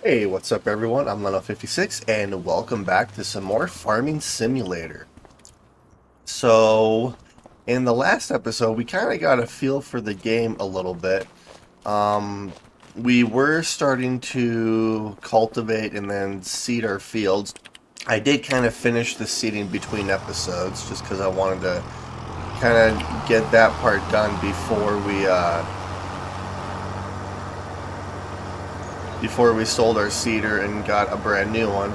Hey, what's up everyone? I'm Leno56 and welcome back to some more Farming Simulator. So, in the last episode, we kind of got a feel for the game a little bit. Um, we were starting to cultivate and then seed our fields. I did kind of finish the seeding between episodes just because I wanted to kind of get that part done before we sold our seeder and got a brand new one.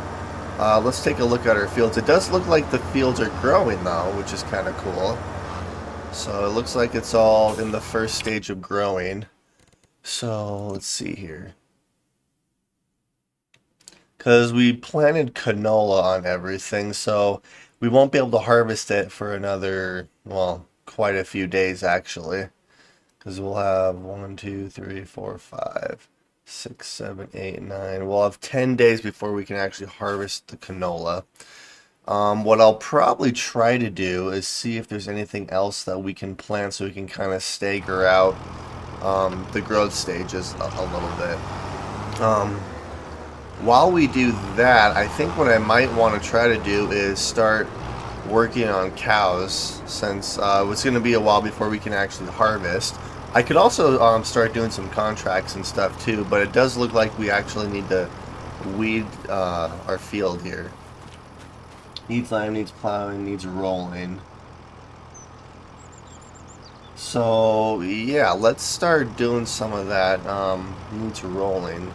Let's take a look at our fields. It does look like the fields are growing though, which is kind of cool. So it looks like it's all in the first stage of growing. So let's see here. Because we planted canola on everything, so we won't be able to harvest it for another, well, quite a few days actually. Because we'll have 1, 2, 3, 4, 5, 6, 7, 8, 9. We'll have 10 days before we can actually harvest the canola. What I'll probably try to do is see if there's anything else that we can plant so we can kind of stagger out the growth stages a little bit. While we do that, I think what I might want to try to do is start working on cows, since it's going to be a while before we can actually harvest. I could also start doing some contracts and stuff too, but it does look like we actually need to weed our field here. Needs lime, needs plowing, needs rolling. So yeah, let's start doing some of that. Needs rolling.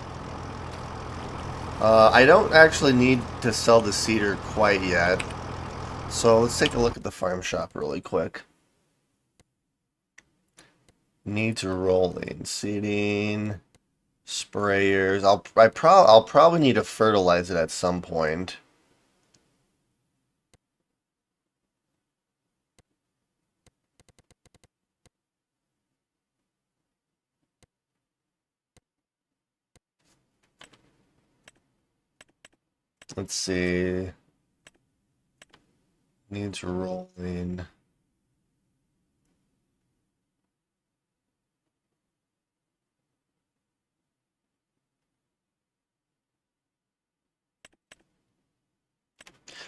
I don't actually need to sell the seeder quite yet. So let's take a look at the farm shop really quick. Needs rolling, seeding, sprayers. I'll probably need to fertilize it at some point. Let's see. Needs rolling.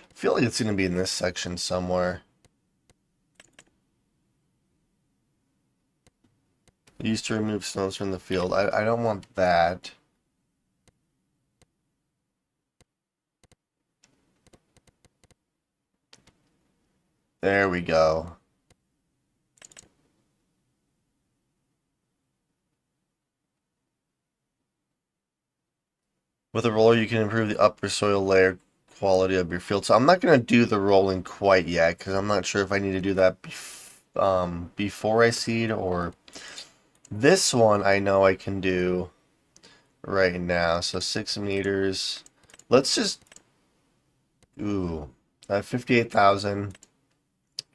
I feel like it's going to be in this section somewhere. Used to remove stones from the field. I don't want that. There we go. With a roller, you can improve the upper soil layer quality of your field. So I'm not going to do the rolling quite yet because I'm not sure if I need to do that before I seed, or this one I know I can do right now. So 6 meters. Let's just, ooh, 58,000.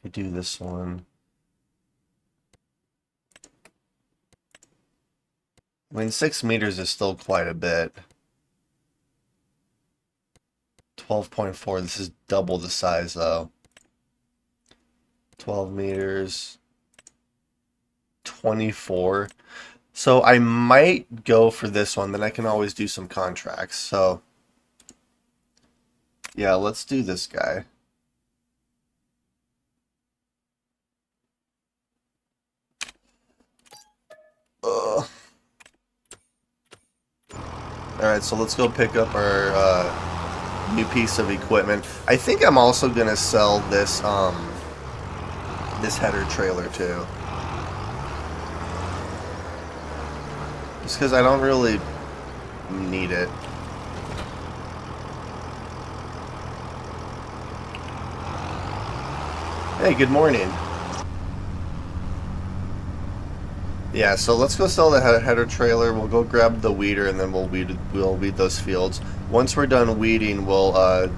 I do this one. I mean, 6 meters is still quite a bit. 12.4. This is double the size though. 12 meters. 24. So I might go for this one. Then I can always do some contracts. So yeah, let's do this guy. Ugh. Alright, so let's go pick up our new piece of equipment. I think I'm also gonna sell this this header trailer too. Just because I don't really need it. Hey, good morning. Yeah, so let's go sell the header trailer. We'll go grab the weeder, and then we'll weed those fields. Once we're done weeding, we'll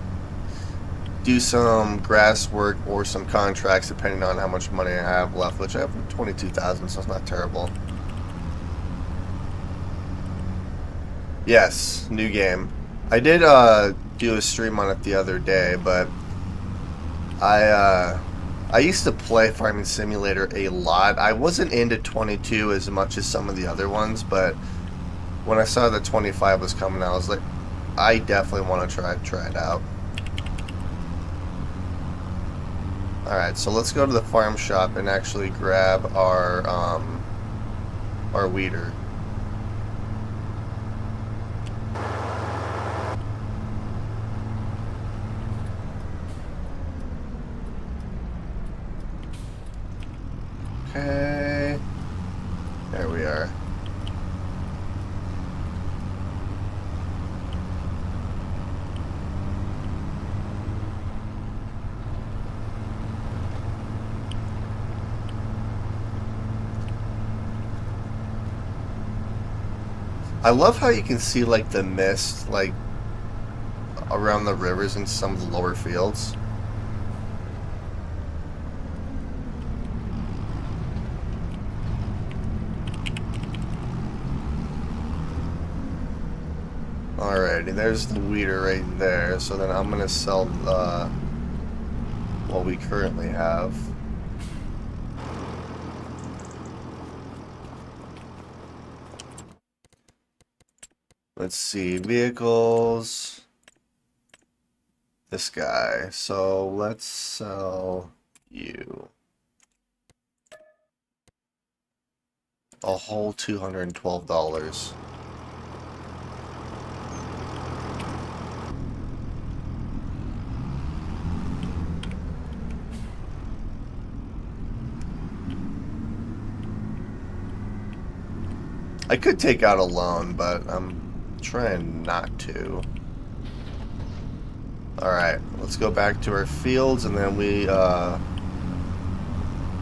do some grass work or some contracts, depending on how much money I have left. Which I have 22,000, so it's not terrible. Yes, new game. I did do a stream on it the other day, but I used to play Farming Simulator a lot. I wasn't into 22 as much as some of the other ones, but when I saw that 25 was coming, I was like, I definitely want to try it out. Alright, so let's go to the farm shop and actually grab our weeder. Okay. There we are. I love how you can see like the mist like around the rivers in some of the lower fields. Alrighty, there's the weeder right there. So then I'm gonna sell what we currently have. Let's see, vehicles. This guy. So let's sell you a whole $212. I could take out a loan, but I'm trying not to. Alright, let's go back to our fields and then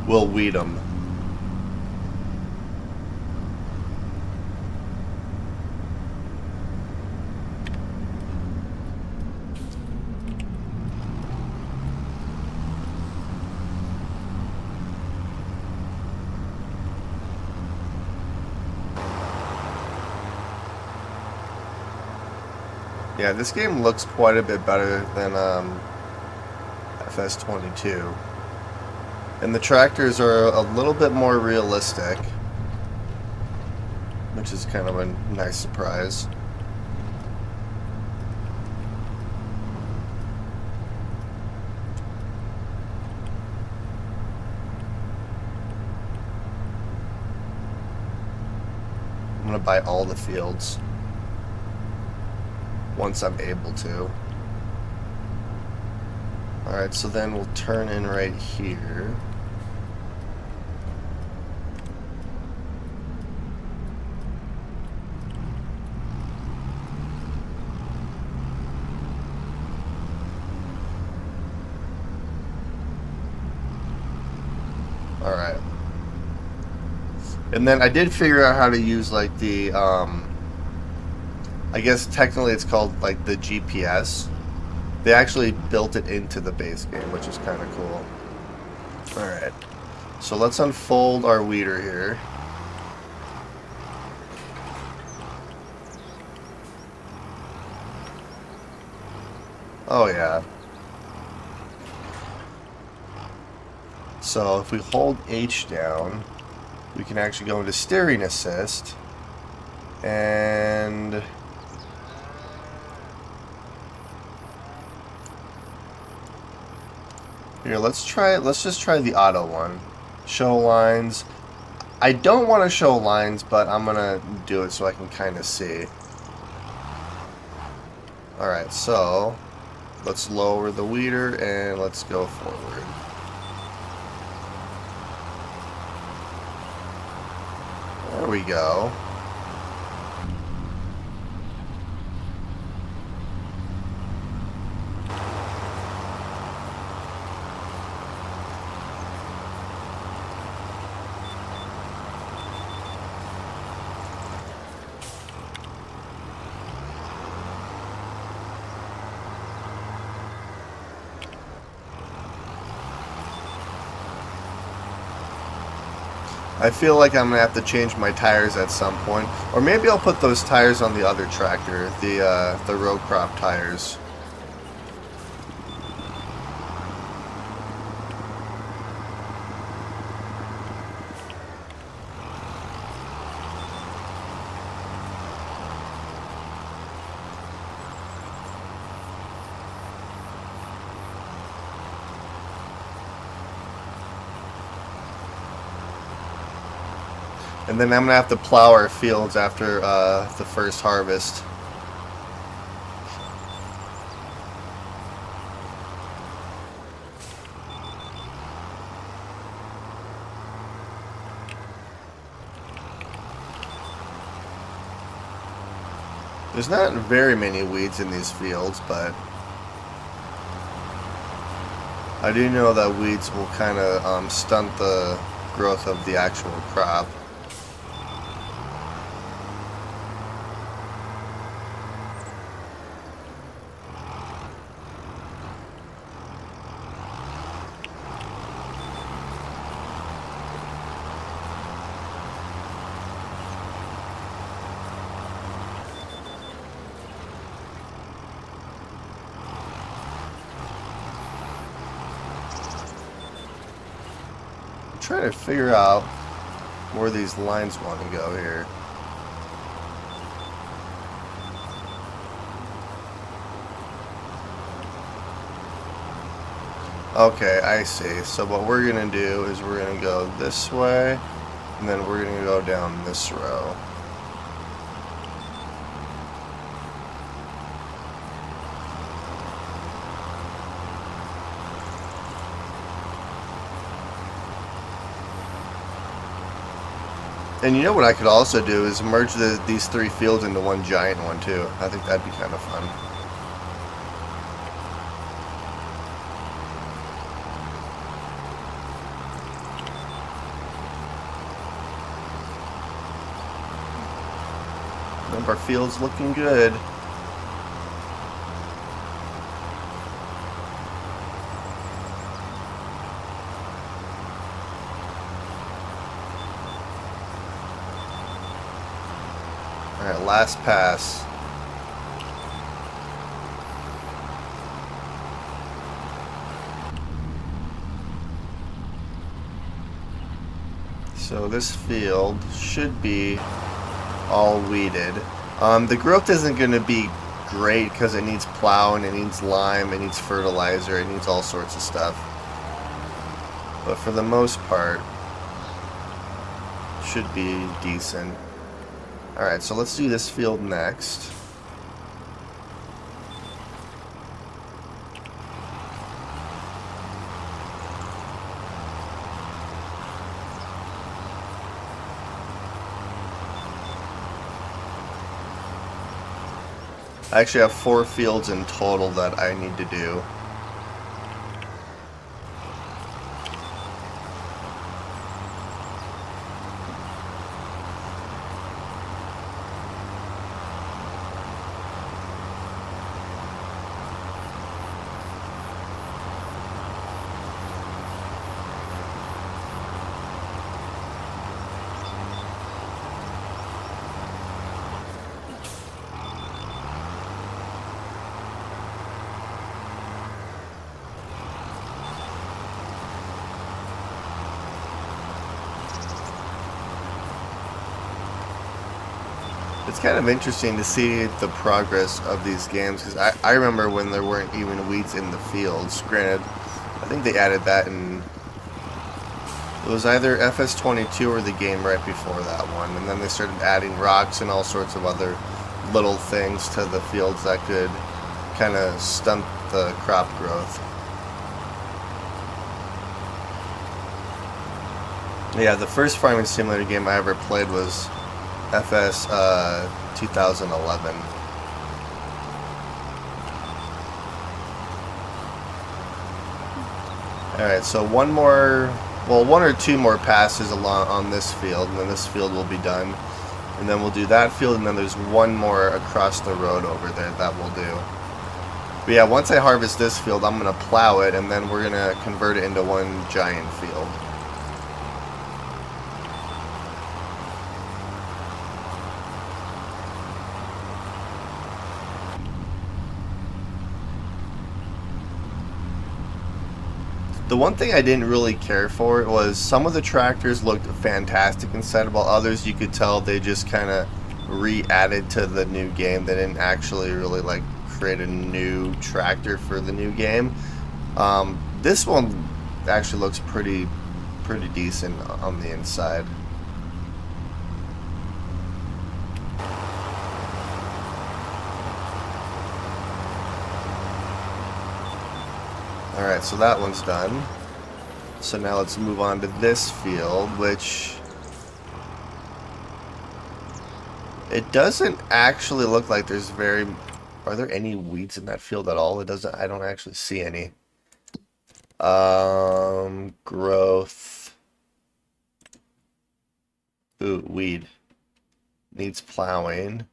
we'll weed them. Yeah, this game looks quite a bit better than FS22. And the tractors are a little bit more realistic, which is kind of a nice surprise. I'm gonna buy all the fields once I'm able to. Alright, so then we'll turn in right here. Alright. And then I did figure out how to use like the I guess technically it's called like the GPS. They actually built it into the base game, which is kind of cool. Alright, so let's unfold our weeder here. Oh yeah. So if we hold H down, we can actually go into steering assist and here, let's just try the auto one. Show lines. I don't want to show lines, but I'm gonna do it so I can kind of see. Alright, so let's lower the weeder and let's go forward. There we go. I feel like I'm gonna have to change my tires at some point, or maybe I'll put those tires on the other tractor, the row crop tires. And then I'm gonna have to plow our fields after the first harvest. There's not very many weeds in these fields, but I do know that weeds will kind of stunt the growth of the actual crop. Trying to figure out where these lines want to go here. Okay, I see. So what we're gonna do is we're gonna go this way, and then we're gonna go down this row. And you know what I could also do is merge these three fields into one giant one too. I think that'd be kind of fun. Our field's looking good. Alright, last pass. So this field should be all weeded. The growth isn't going to be great because it needs plowing, it needs lime, it needs fertilizer, it needs all sorts of stuff. But for the most part, should be decent. Alright, so let's do this field next. I actually have 4 fields in total that I need to do. It's kind of interesting to see the progress of these games because I remember when there weren't even weeds in the fields. Granted, I think they added that in, it was either FS22 or the game right before that one, and then they started adding rocks and all sorts of other little things to the fields that could kind of stunt the crop growth. Yeah, the first farming simulator game I ever played was FS 2011. Alright, so one or two more passes along on this field, and then this field will be done. And then we'll do that field, and then there's one more across the road over there that we'll do. But yeah, once I harvest this field, I'm going to plow it, and then we're going to convert it into one giant field. The one thing I didn't really care for was some of the tractors looked fantastic inside, while others you could tell they just kind of re-added to the new game. They didn't actually really like create a new tractor for the new game. This one actually looks pretty decent on the inside. Alright, so that one's done. So now let's move on to this field, which... It doesn't actually look like there's very... Are there any weeds in that field at all? It doesn't... I don't actually see any. Growth. Ooh, weed. Needs plowing.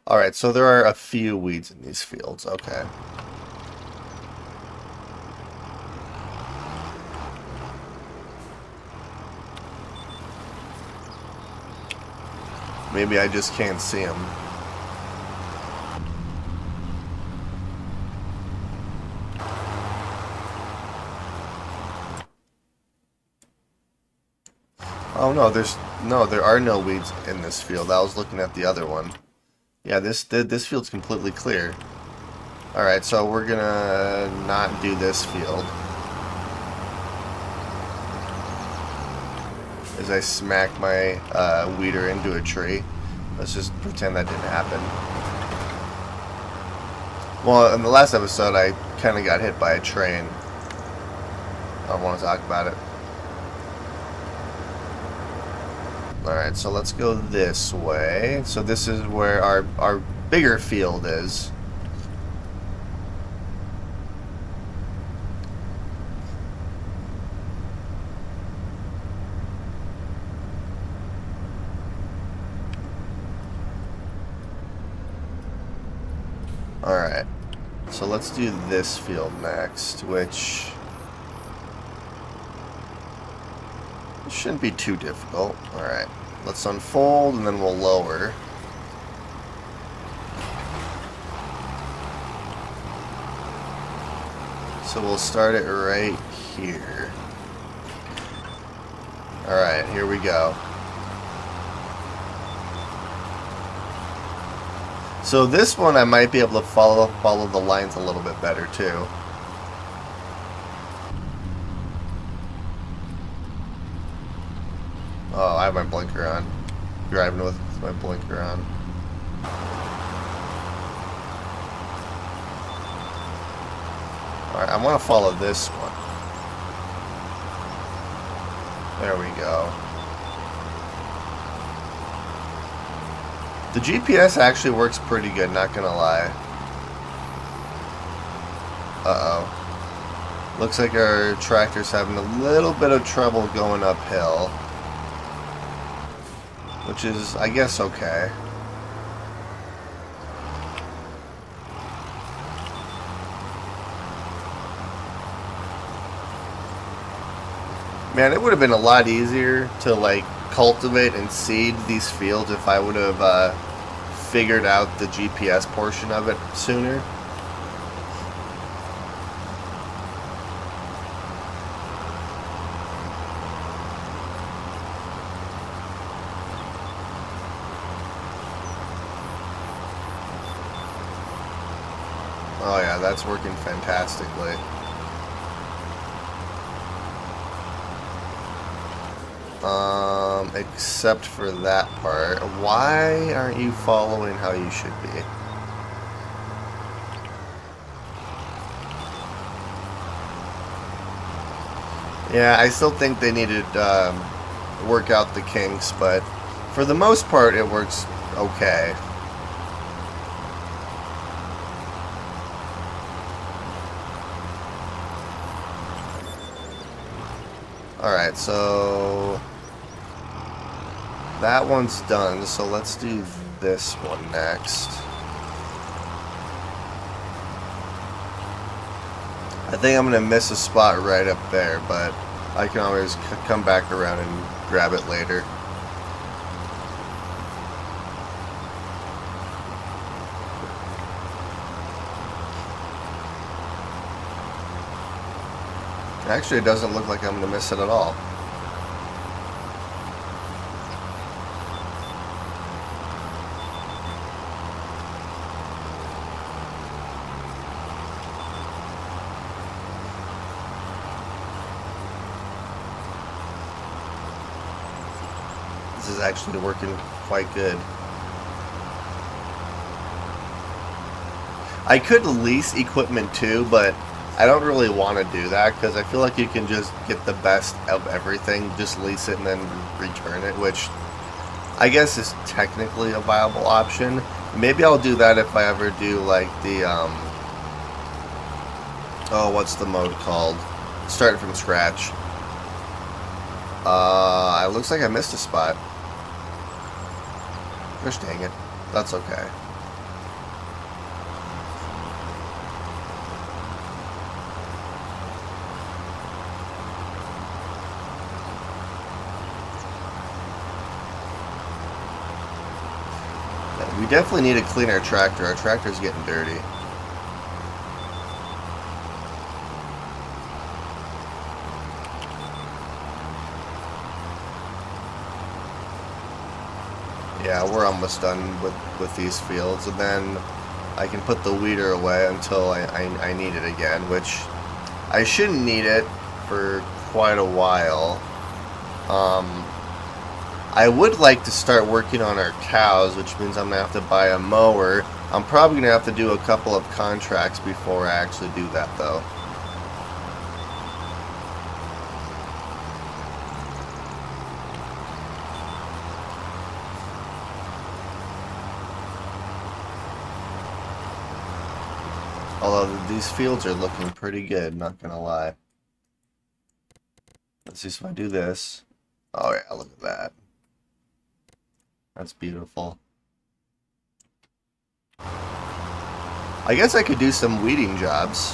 Alright, so there are a few weeds in these fields. Okay. Maybe I just can't see them. Oh no, there are no weeds in this field. I was looking at the other one. Yeah, this field's completely clear. Alright, so we're gonna not do this field. As I smack my weeder into a tree. Let's just pretend that didn't happen. Well, in the last episode, I kind of got hit by a train. I don't want to talk about it. Alright, so let's go this way. So this is where our bigger field is. Alright, so let's do this field next, which shouldn't be too difficult. Alright, let's unfold and then we'll lower. So we'll start it right here. Alright, here we go. So this one I might be able to follow the lines a little bit better too. Oh, I have my blinker on. Driving with my blinker on. Alright, I want to follow this one. There we go. The GPS actually works pretty good, not gonna lie. Uh-oh. Looks like our tractor's having a little bit of trouble going uphill. Which is, I guess, okay. Man, it would have been a lot easier to, like, cultivate and seed these fields if I would have figured out the GPS portion of it sooner. Oh yeah, that's working fantastically. Except for that part. Why aren't you following how you should be? Yeah, I still think they needed to work out the kinks, but for the most part, it works okay. Alright, so that one's done, so let's do this one next. I think I'm going to miss a spot right up there, but I can always come back around and grab it later. Actually, it doesn't look like I'm going to miss it at all. This is actually working quite good. I could lease equipment too, but I don't really want to do that because I feel like you can just get the best of everything, just lease it and then return it, which I guess is technically a viable option. Maybe I'll do that if I ever do like the oh, what's the mode called? Start from scratch. It looks like I missed a spot. Gosh dang it. That's okay. We definitely need to clean our tractor. Our tractor's getting dirty. Yeah, we're almost done with these fields, and then I can put the weeder away until I need it again, which I shouldn't need it for quite a while. I would like to start working on our cows, which means I'm going to have to buy a mower. I'm probably going to have to do a couple of contracts before I actually do that, though. Although these fields are looking pretty good, not going to lie. Let's see if I do this. Oh yeah, look at that. That's beautiful. I guess I could do some weeding jobs.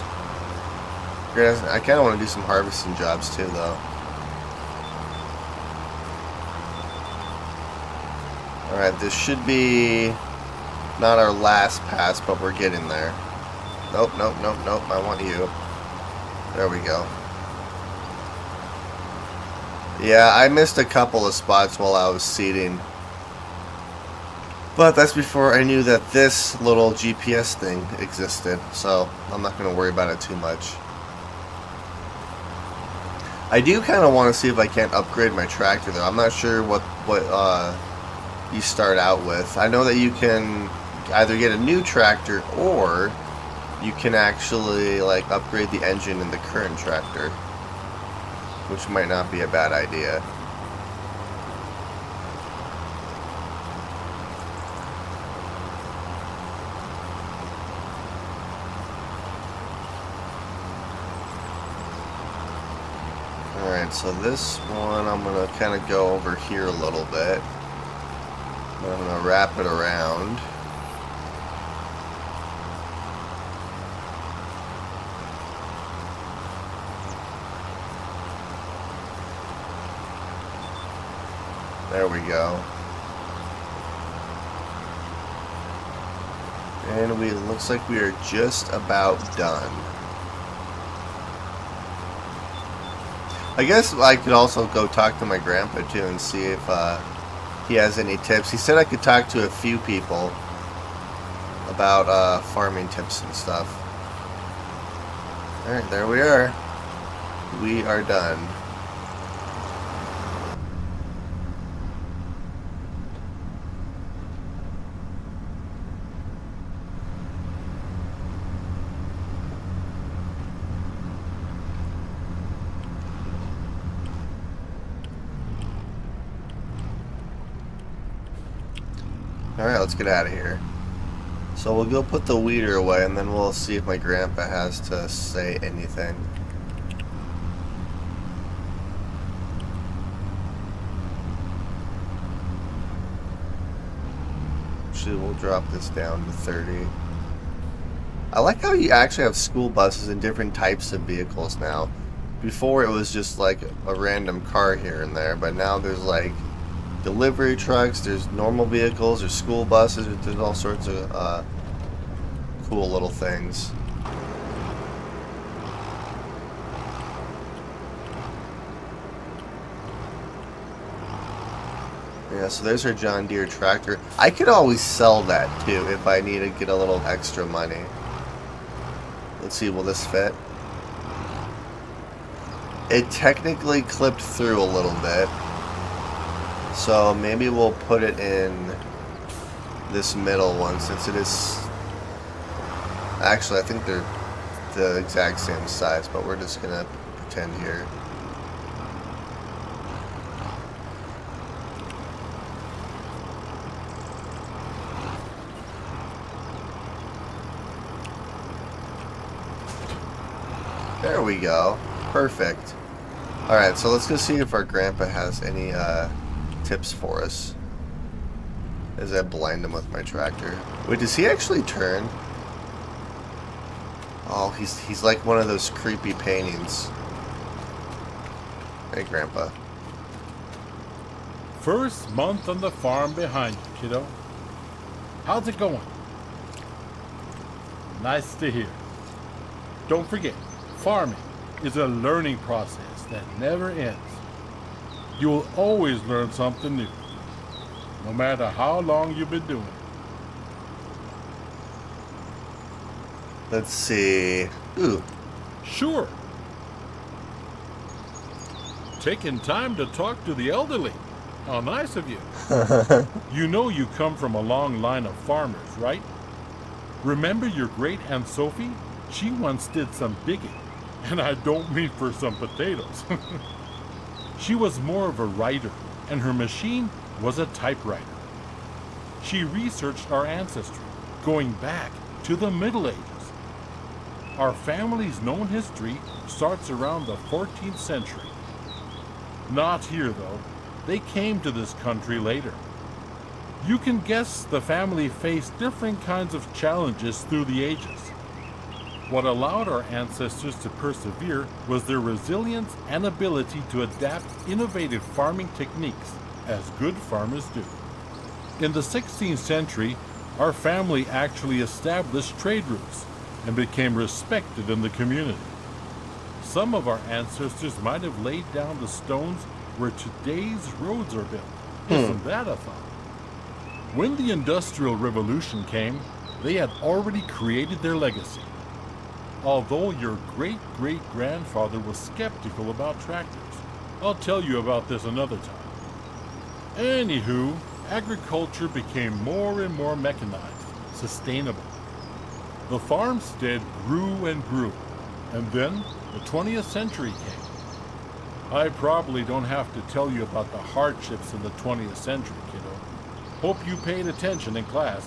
I kind of want to do some harvesting jobs too, though. Alright, this should be not our last pass, but we're getting there. Nope, nope, nope, nope, I want you. There we go. Yeah, I missed a couple of spots while I was seeding. But that's before I knew that this little GPS thing existed, so I'm not going to worry about it too much. I do kind of want to see if I can't upgrade my tractor, though. I'm not sure what you start out with. I know that you can either get a new tractor or you can actually like upgrade the engine in the current tractor, which might not be a bad idea. Alright, so this one I'm going to kind of go over here a little bit. I'm going to wrap it around. There we go. And it looks like we are just about done. I guess I could also go talk to my grandpa too and see if he has any tips. He said I could talk to a few people about farming tips and stuff. Alright, there we are. We are done. Alright, let's get out of here. So we'll go put the weeder away and then we'll see if my grandpa has to say anything. Actually, we'll drop this down to 30. I like how you actually have school buses and different types of vehicles now. Before it was just like a random car here and there, but now there's like delivery trucks, there's normal vehicles, there's school buses, there's all sorts of cool little things. Yeah, so there's our John Deere tractor. I could always sell that too if I need to get a little extra money. Let's see, will this fit? It technically clipped through a little bit. So maybe we'll put it in this middle one since it is... Actually, I think they're the exact same size, but we're just gonna pretend here. There we go. Perfect. Alright, so let's go see if our grandpa has any tips for us. As I blind him with my tractor. Wait, does he actually turn? Oh, he's like one of those creepy paintings. Hey, Grandpa. First month on the farm behind you, kiddo. How's it going? Nice to hear. Don't forget, farming is a learning process that never ends. You will always learn something new, no matter how long you've been doing it. Let's see. Ooh. Sure. Taking time to talk to the elderly. How nice of you. You know you come from a long line of farmers, right? Remember your great Aunt Sophie? She once did some digging, and I don't mean for some potatoes. She was more of a writer, and her machine was a typewriter. She researched our ancestry, going back to the Middle Ages. Our family's known history starts around the 14th century. Not here, though. They came to this country later. You can guess the family faced different kinds of challenges through the ages. What allowed our ancestors to persevere was their resilience and ability to adapt innovative farming techniques, as good farmers do. In the 16th century, our family actually established trade routes and became respected in the community. Some of our ancestors might have laid down the stones where today's roads are built. Isn't that a thought? When the Industrial Revolution came, they had already created their legacy. Although your great-great-grandfather was skeptical about tractors. I'll tell you about this another time. Anywho, agriculture became more and more mechanized, sustainable. The farmstead grew and grew, and then the 20th century came. I probably don't have to tell you about the hardships in the 20th century, kiddo. Hope you paid attention in class.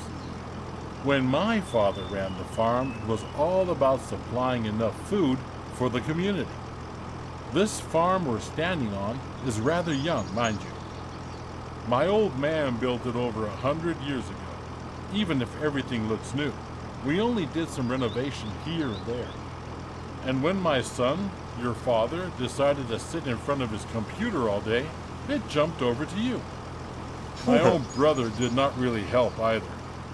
When my father ran the farm, it was all about supplying enough food for the community. This farm we're standing on is rather young, mind you. My old man built it over 100 years ago, even if everything looks new. We only did some renovation here and there. And when my son, your father, decided to sit in front of his computer all day, it jumped over to you. My own brother did not really help either.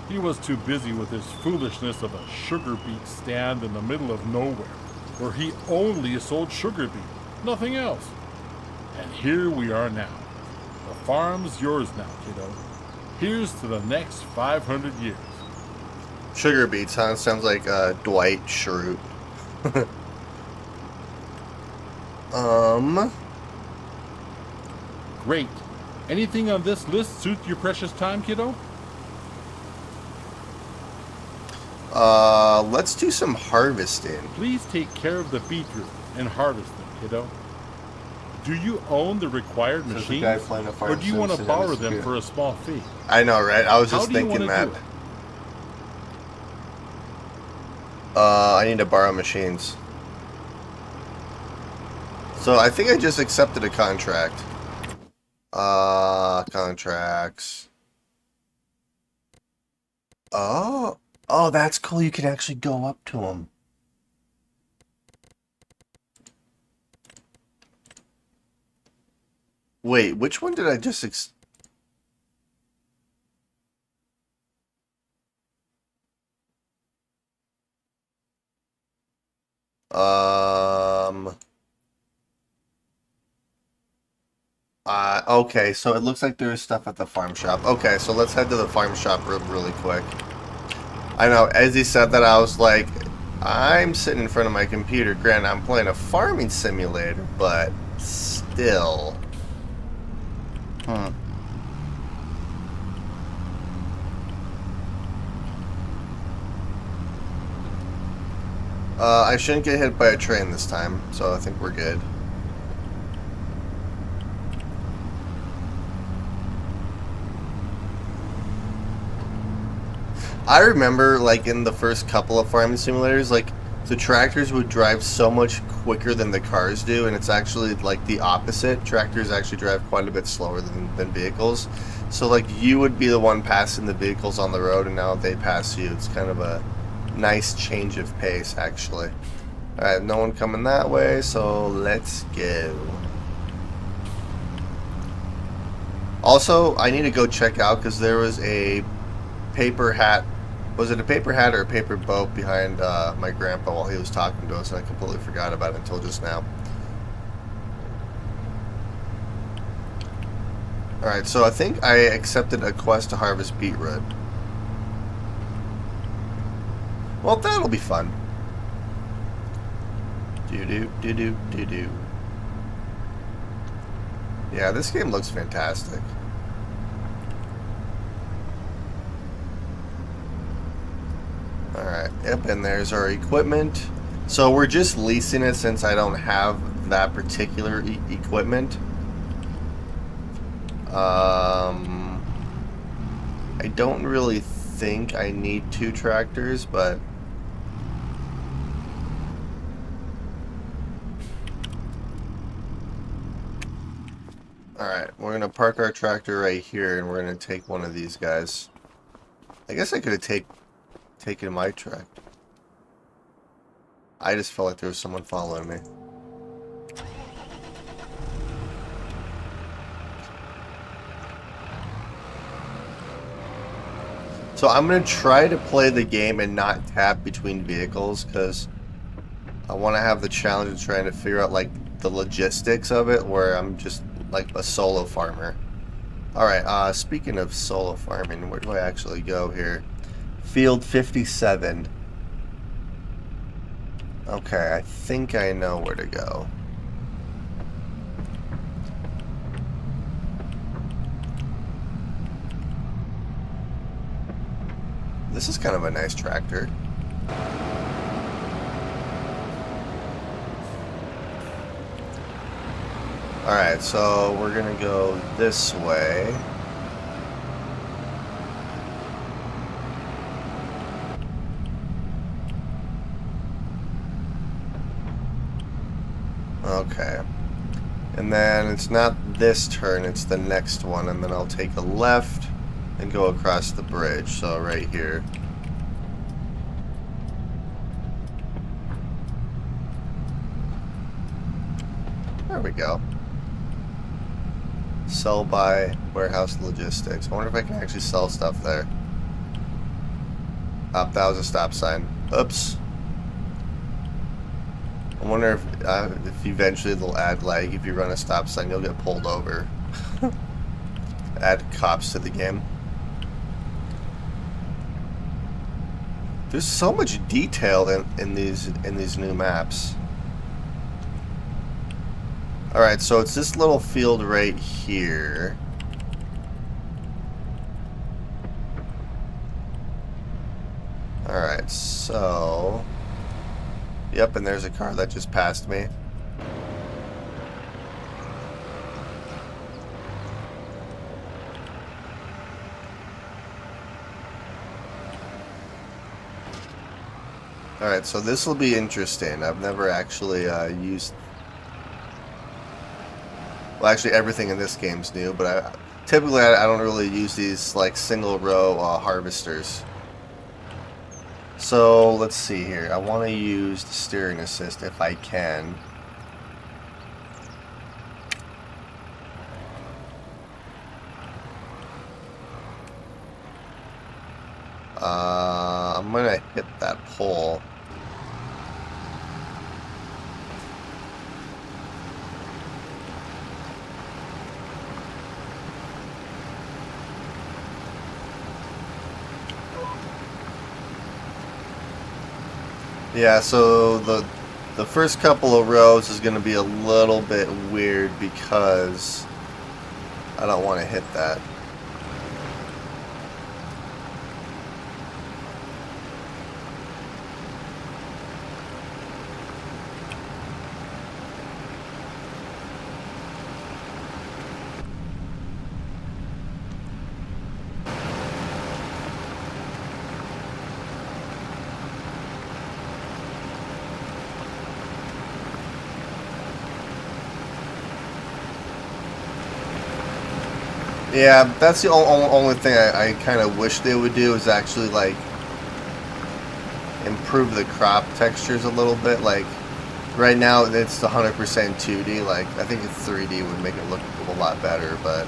He was too busy with his foolishness of a sugar beet stand in the middle of nowhere, where he only sold sugar beet, nothing else. And here we are now. The farm's yours now, kiddo. Here's to the next 500 years. Sugar beets, huh? Sounds like Dwight Schrute. Great. Anything on this list suit your precious time, kiddo? Let's do some harvesting. Please take care of the beetroot and harvest them, kiddo. Do you own the required machines, or do you want to borrow them for a small fee? I know, right? I was just thinking that. I need to borrow machines. So I think I just accepted a contract. Contracts. Oh, that's cool. You can actually go up to them. Wait, which one did I just okay, so it looks like there's stuff at the farm shop. Okay, so let's head to the farm shop really quick. I know, as he said that, I was like, I'm sitting in front of my computer. Granted, I'm playing a farming simulator, but still. I shouldn't get hit by a train this time, so I think we're good. I remember, like, in the first couple of farming simulators, like, the tractors would drive so much quicker than the cars do, and it's actually, like, the opposite. Tractors actually drive quite a bit slower than vehicles. So, like, you would be the one passing the vehicles on the road, and now they pass you. It's kind of a nice change of pace, actually. Alright, no one coming that way, so let's go. Also, I need to go check out, because there was a paper hat. Was it a paper hat or a paper boat behind my grandpa while he was talking to us, and I completely forgot about it until just now. Alright, so I think I accepted a quest to harvest beetroot. Well, that'll be fun. Do-do. Yeah, this game looks fantastic. Alright, yep, and there's our equipment. So we're just leasing it since I don't have that particular equipment. I don't really think I need 2 tractors, but alright, we're gonna park our tractor right here, and we're gonna take one of these guys. I guess I could have taken my tractor. I just felt like there was someone following me. So I'm going to try to play the game and not tap between vehicles, because I want to have the challenge of trying to figure out, like, the logistics of it, where I'm just, like, a solo farmer. Alright, speaking of solo farming, where do I actually go here? Field 57. Okay, I think I know where to go. This is kind of a nice tractor. Alright, so we're gonna go this way. Okay. And then it's not this turn, it's the next one, and then I'll take a left and go across the bridge, so right here. There we go. Sell by warehouse logistics. I wonder if I can actually sell stuff there. That was a stop sign. Oops. I wonder if eventually they'll add, like, if you run a stop sign, you'll get pulled over. Add cops to the game. There's so much detail in these new maps. Alright, so it's this little field right here. Alright, so... Yep, and there's a car that just passed me. Alright, so this will be interesting. I've never actually used... Well, actually, everything in this game's new, but typically I don't really use these, like, single-row harvesters. So, let's see here. I want to use the steering assist if I can. I'm going to hit that pole. Yeah, so the first couple of rows is going to be a little bit weird because I don't want to hit that. Yeah, that's the only thing I kind of wish they would do is actually like improve the crop textures a little bit. Like right now it's 100% 2D. Like I think it's 3D would make it look a lot better, but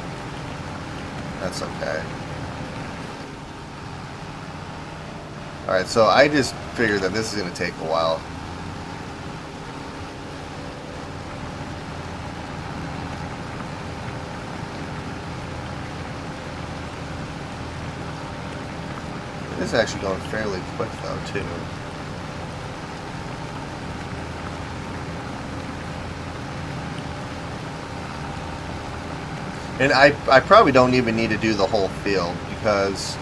that's okay. Alright, so I just figured that this is going to take a while. It is actually going fairly quick though, too. And I probably don't even need to do the whole field because...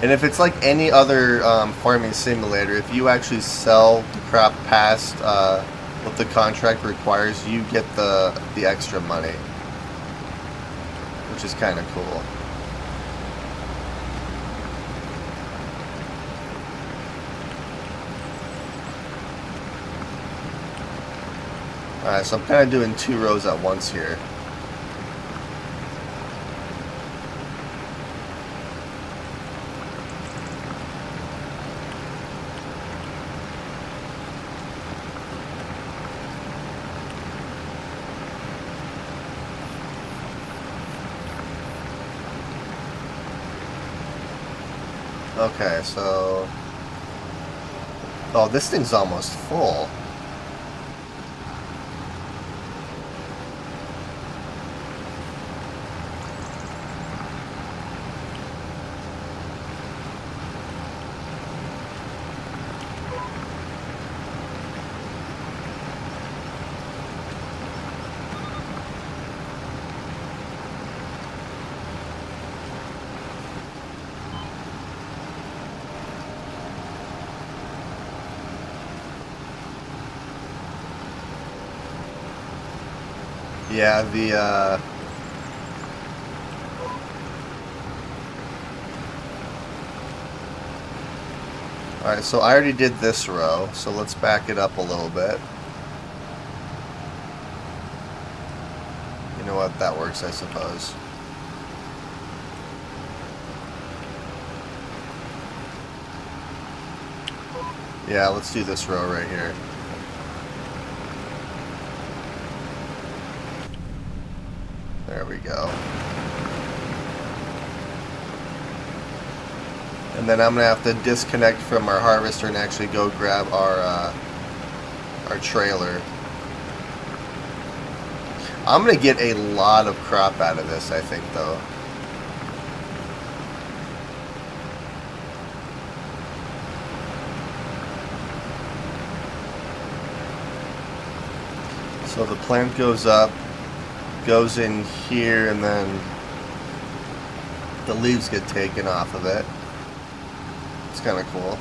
And if it's like any other farming simulator, if you actually sell the crop past what the contract requires, you get the extra money, which is kind of cool. Alright, so I'm kind of doing 2 rows at once here. Okay, so... Oh, this thing's almost full. Yeah, Alright, so I already did this row, so let's back it up a little bit. You know what, that works, I suppose. Yeah, let's do this row right here. There we go. And then I'm gonna have to disconnect from our harvester and actually go grab our trailer. I'm gonna get a lot of crop out of this, I think, though. So the plant goes up, goes in here, and then the leaves get taken off of it. It's kind of cool.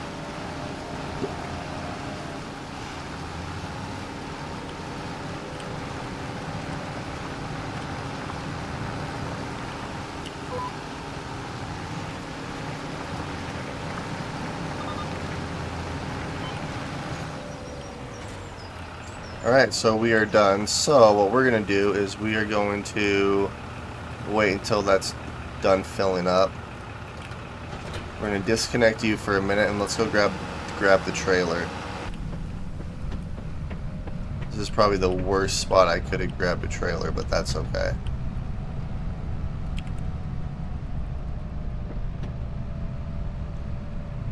Alright, so we are done. So what we're going to do is we are going to wait until that's done filling up. We're going to disconnect you for a minute and let's go grab the trailer. This is probably the worst spot I could have grabbed a trailer, but that's okay.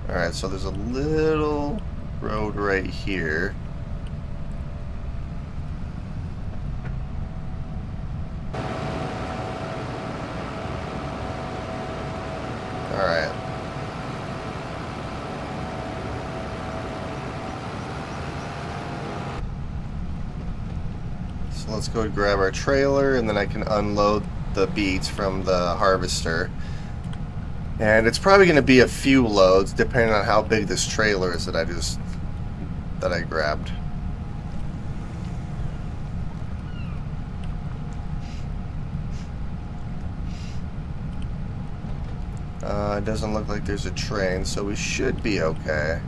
Alright, so there's a little road right here. Alright. So let's go grab our trailer and then I can unload the beets from the harvester. And it's probably going to be a few loads depending on how big this trailer is that I grabbed. It doesn't look like there's a train, so we should be okay.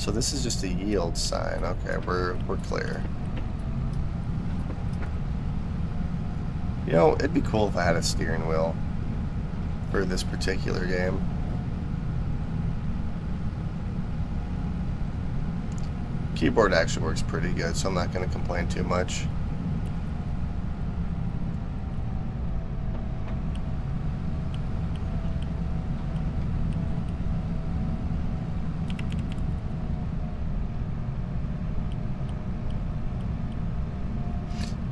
So this is just a yield sign. Okay, we're clear. You know, it'd be cool if I had a steering wheel for this particular game. Keyboard actually works pretty good, so I'm not going to complain too much.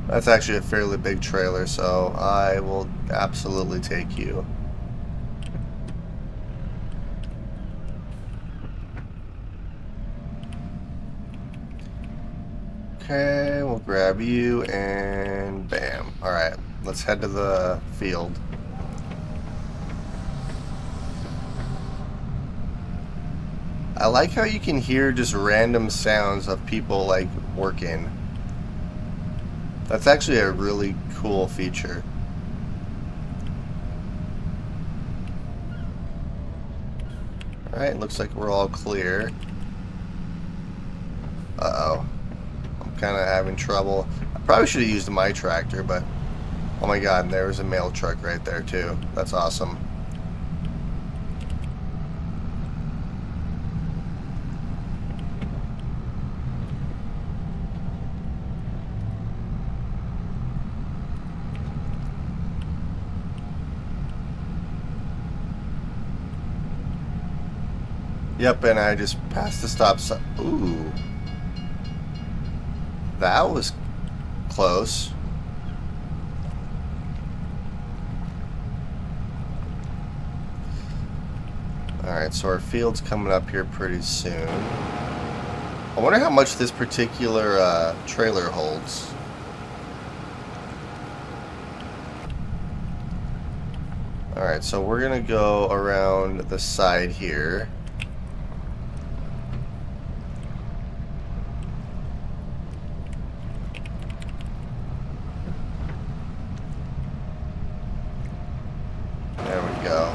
That's actually a fairly big trailer, so I will absolutely take you. Okay, we'll grab you and bam. Alright, let's head to the field. I like how you can hear just random sounds of people like working. That's actually a really cool feature. Alright, looks like we're all clear. Uh-oh. I'm kind of having trouble. I probably should have used my tractor, but... Oh my god, there was a mail truck right there too. That's awesome. Yep, and I just passed the stop sign. Ooh. That was close. Alright, so our field's coming up here pretty soon. I wonder how much this particular trailer holds. Alright, so we're gonna go around the side here. There we go.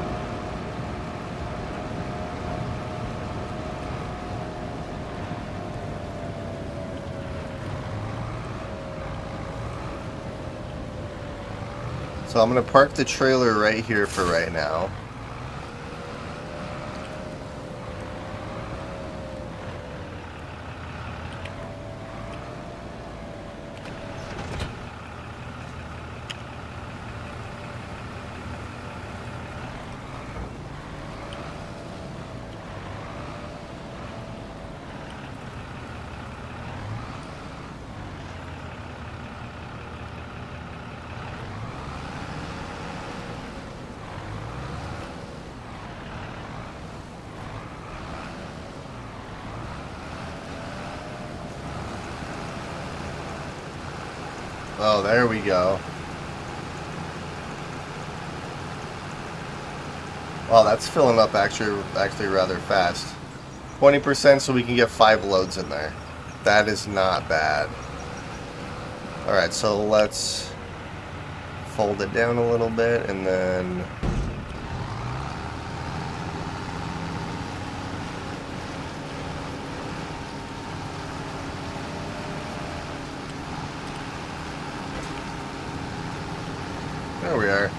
So I'm going to park the trailer right here for right now. Oh, there we go. Wow, that's filling up actually rather fast. 20% so we can get 5 loads in there. That is not bad. Alright, so let's fold it down a little bit and then... There we are.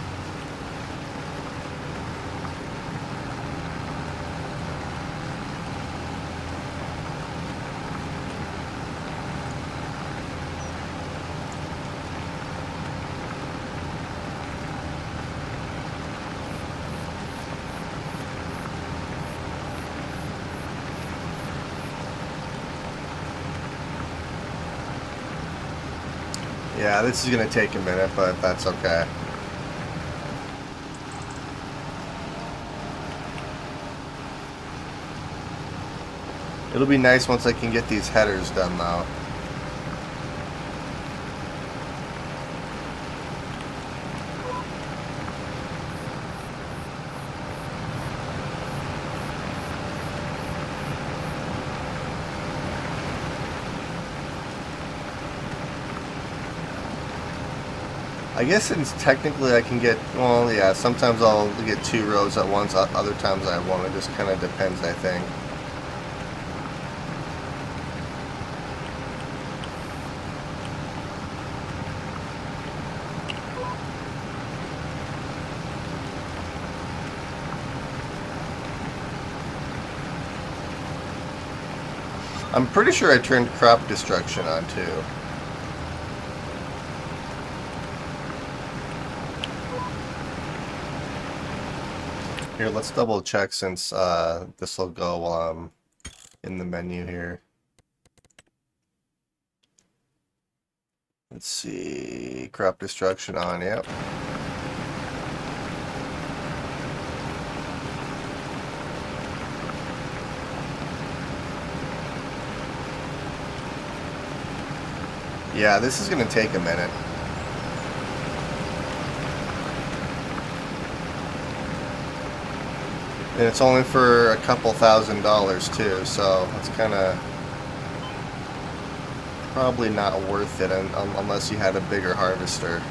Yeah, this is going to take a minute, but that's okay. It'll be nice once I can get these headers done, though. I guess since technically I can get, well, yeah, sometimes I'll get 2 rows at once, other times I won't. It just kind of depends, I think. I'm pretty sure I turned crop destruction on too. Here, let's double check since this will go while I'm in the menu here. Let's see, crop destruction on, yep. Yeah, this is going to take a minute. And it's only for a couple $1,000s too, so it's kind of probably not worth it unless you had a bigger harvester.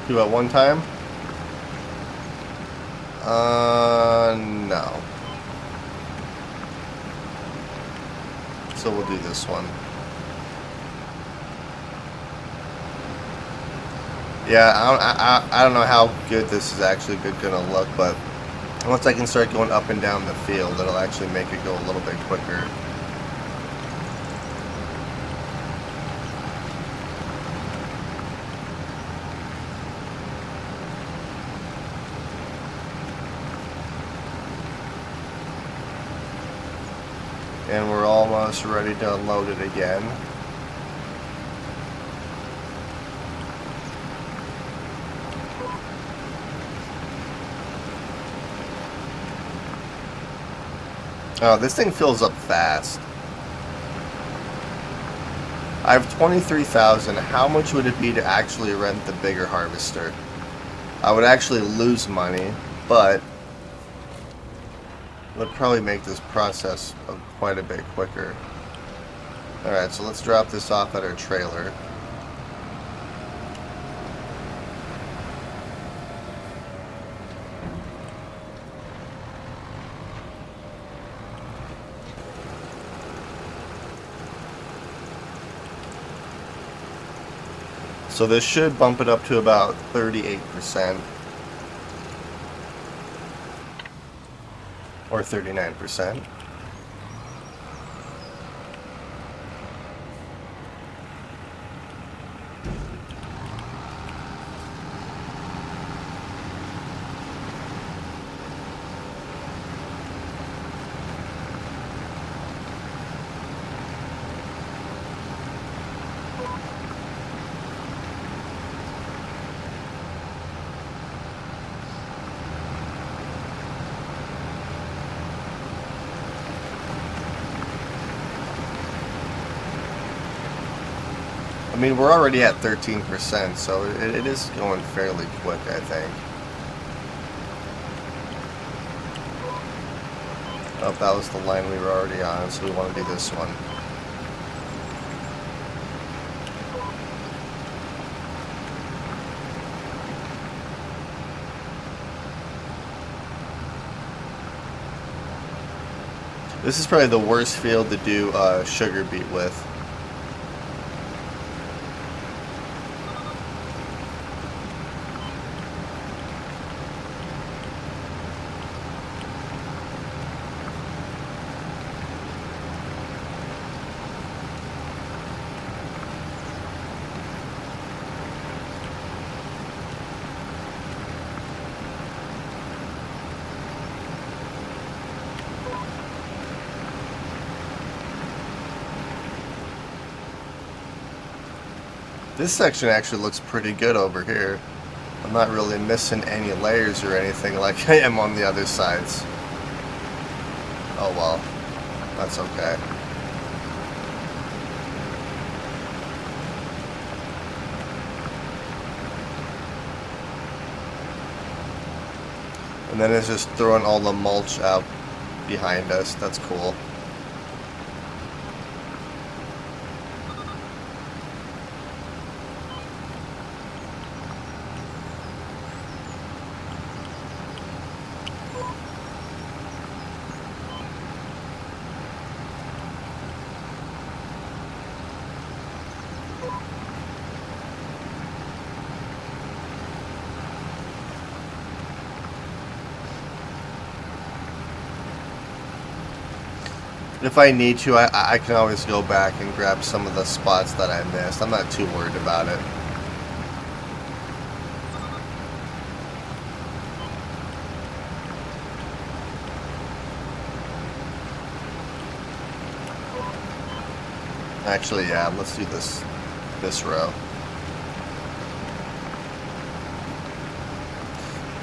Do at one time? No. So we'll do this one. Yeah, I don't know how good this is actually gonna look, but once I can start going up and down the field, it'll actually make it go a little bit quicker. And we're almost ready to unload it again. Oh, this thing fills up fast. I have 23,000. How much would it be to actually rent the bigger harvester? I would actually lose money, but it would probably make this process quite a bit quicker. Alright, so let's drop this off at our trailer. So this should bump it up to about 38%. Or 39%. I mean, we're already at 13%, so it is going fairly quick, I think. Oh, that was the line we were already on, so we want to do this one. This is probably the worst field to do sugar beet with. This section actually looks pretty good over here. I'm not really missing any layers or anything like I am on the other sides. Oh well, that's okay. And then it's just throwing all the mulch out behind us. That's cool. If I need to, I can always go back and grab some of the spots that I missed. I'm not too worried about it. Actually, yeah, let's do this row.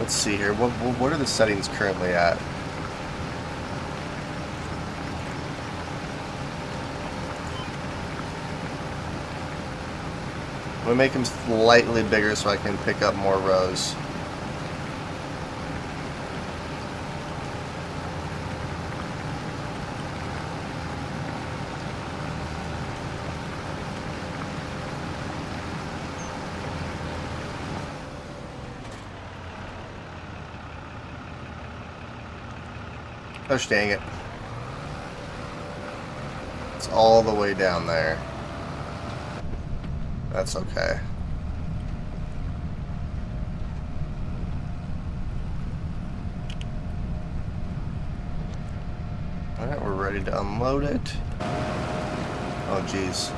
Let's see here. What are the settings currently at? I'm gonna make them slightly bigger so I can pick up more rows. Gosh dang it. It's all the way down there. That's okay. Alright, we're ready to unload it. Oh, geez.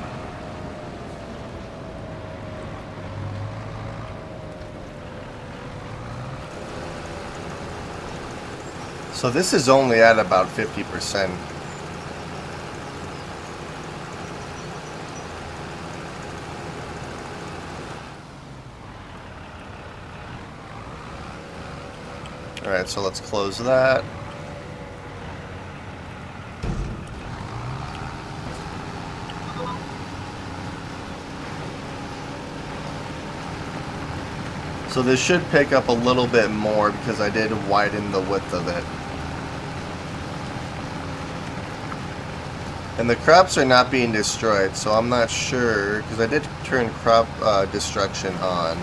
So this is only at about 50%. Alright, so let's close that. So this should pick up a little bit more because I did widen the width of it. And the crops are not being destroyed, so I'm not sure, because I did turn crop destruction on.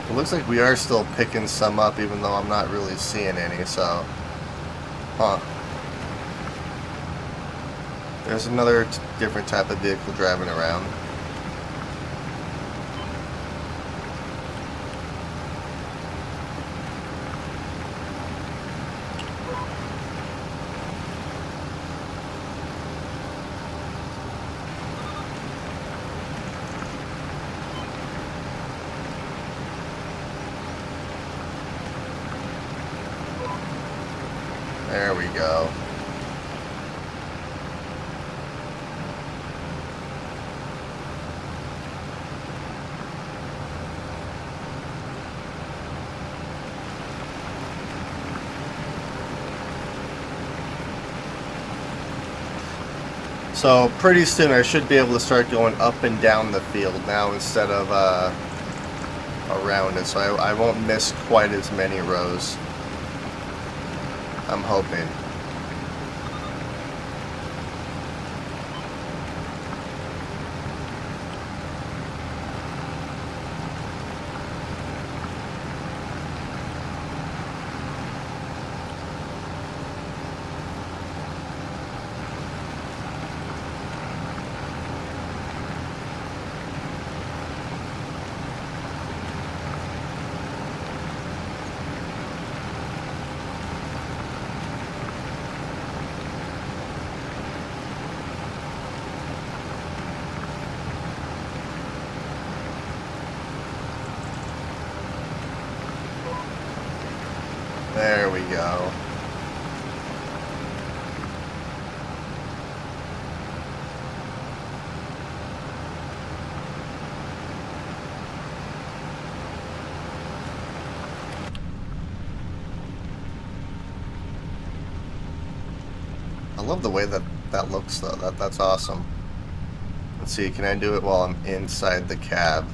It looks like we are still picking some up, even though I'm not really seeing any, so... Huh. There's another different type of vehicle driving around. There we go. So pretty soon I should be able to start going up and down the field now instead of around it, so I won't miss quite as many rows. I'm hoping. There we go. love the way that that looks, though. That's awesome. Let's see, can I do it while I'm inside the cab?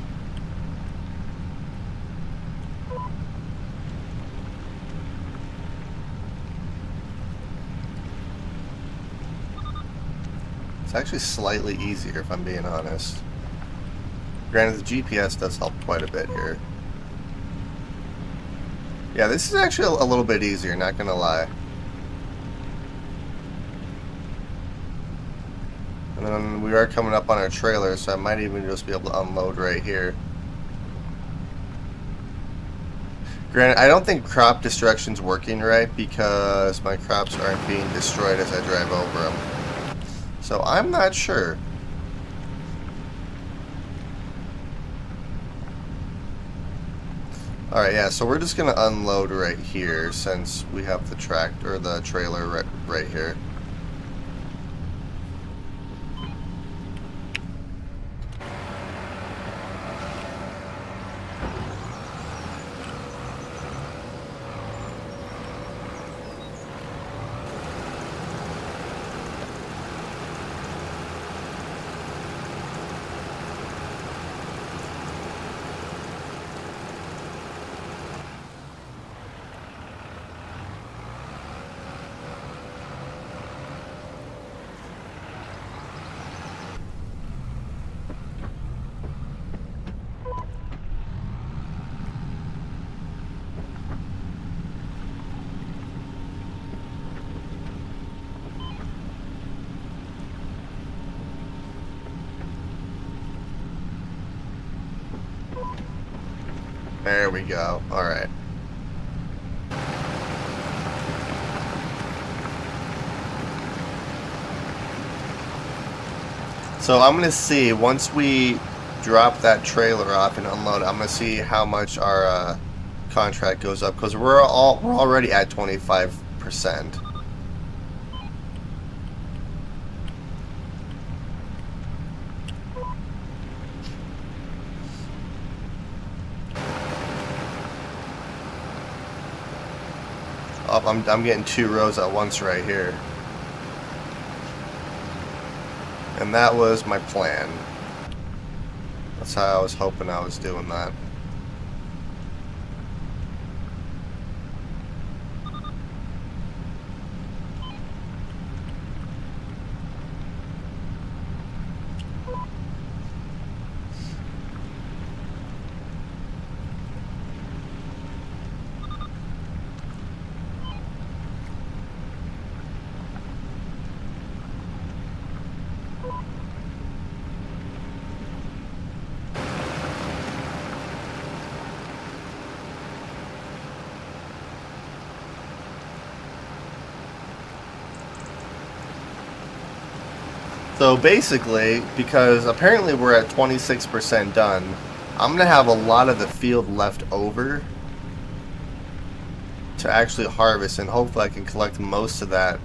It's actually slightly easier, if I'm being honest. Granted, the GPS does help quite a bit here. Yeah, this is actually a little bit easier, not gonna lie. And then we are coming up on our trailer, so I might even just be able to unload right here. Granted, I don't think crop destruction's working right because my crops aren't being destroyed as I drive over them. So I'm not sure. Alright, yeah, so we're just gonna unload right here since we have the tractor, or the trailer right here. There we go. Alright. So I'm going to see, once we drop that trailer off and unload, I'm going to see how much our contract goes up, because we're already at 25%. Oh, I'm getting 2 rows at once right here. And that was my plan. That's how I was hoping I was doing that. So basically, because apparently we're at 26% done, I'm going to have a lot of the field left over to actually harvest, and hopefully I can collect most of that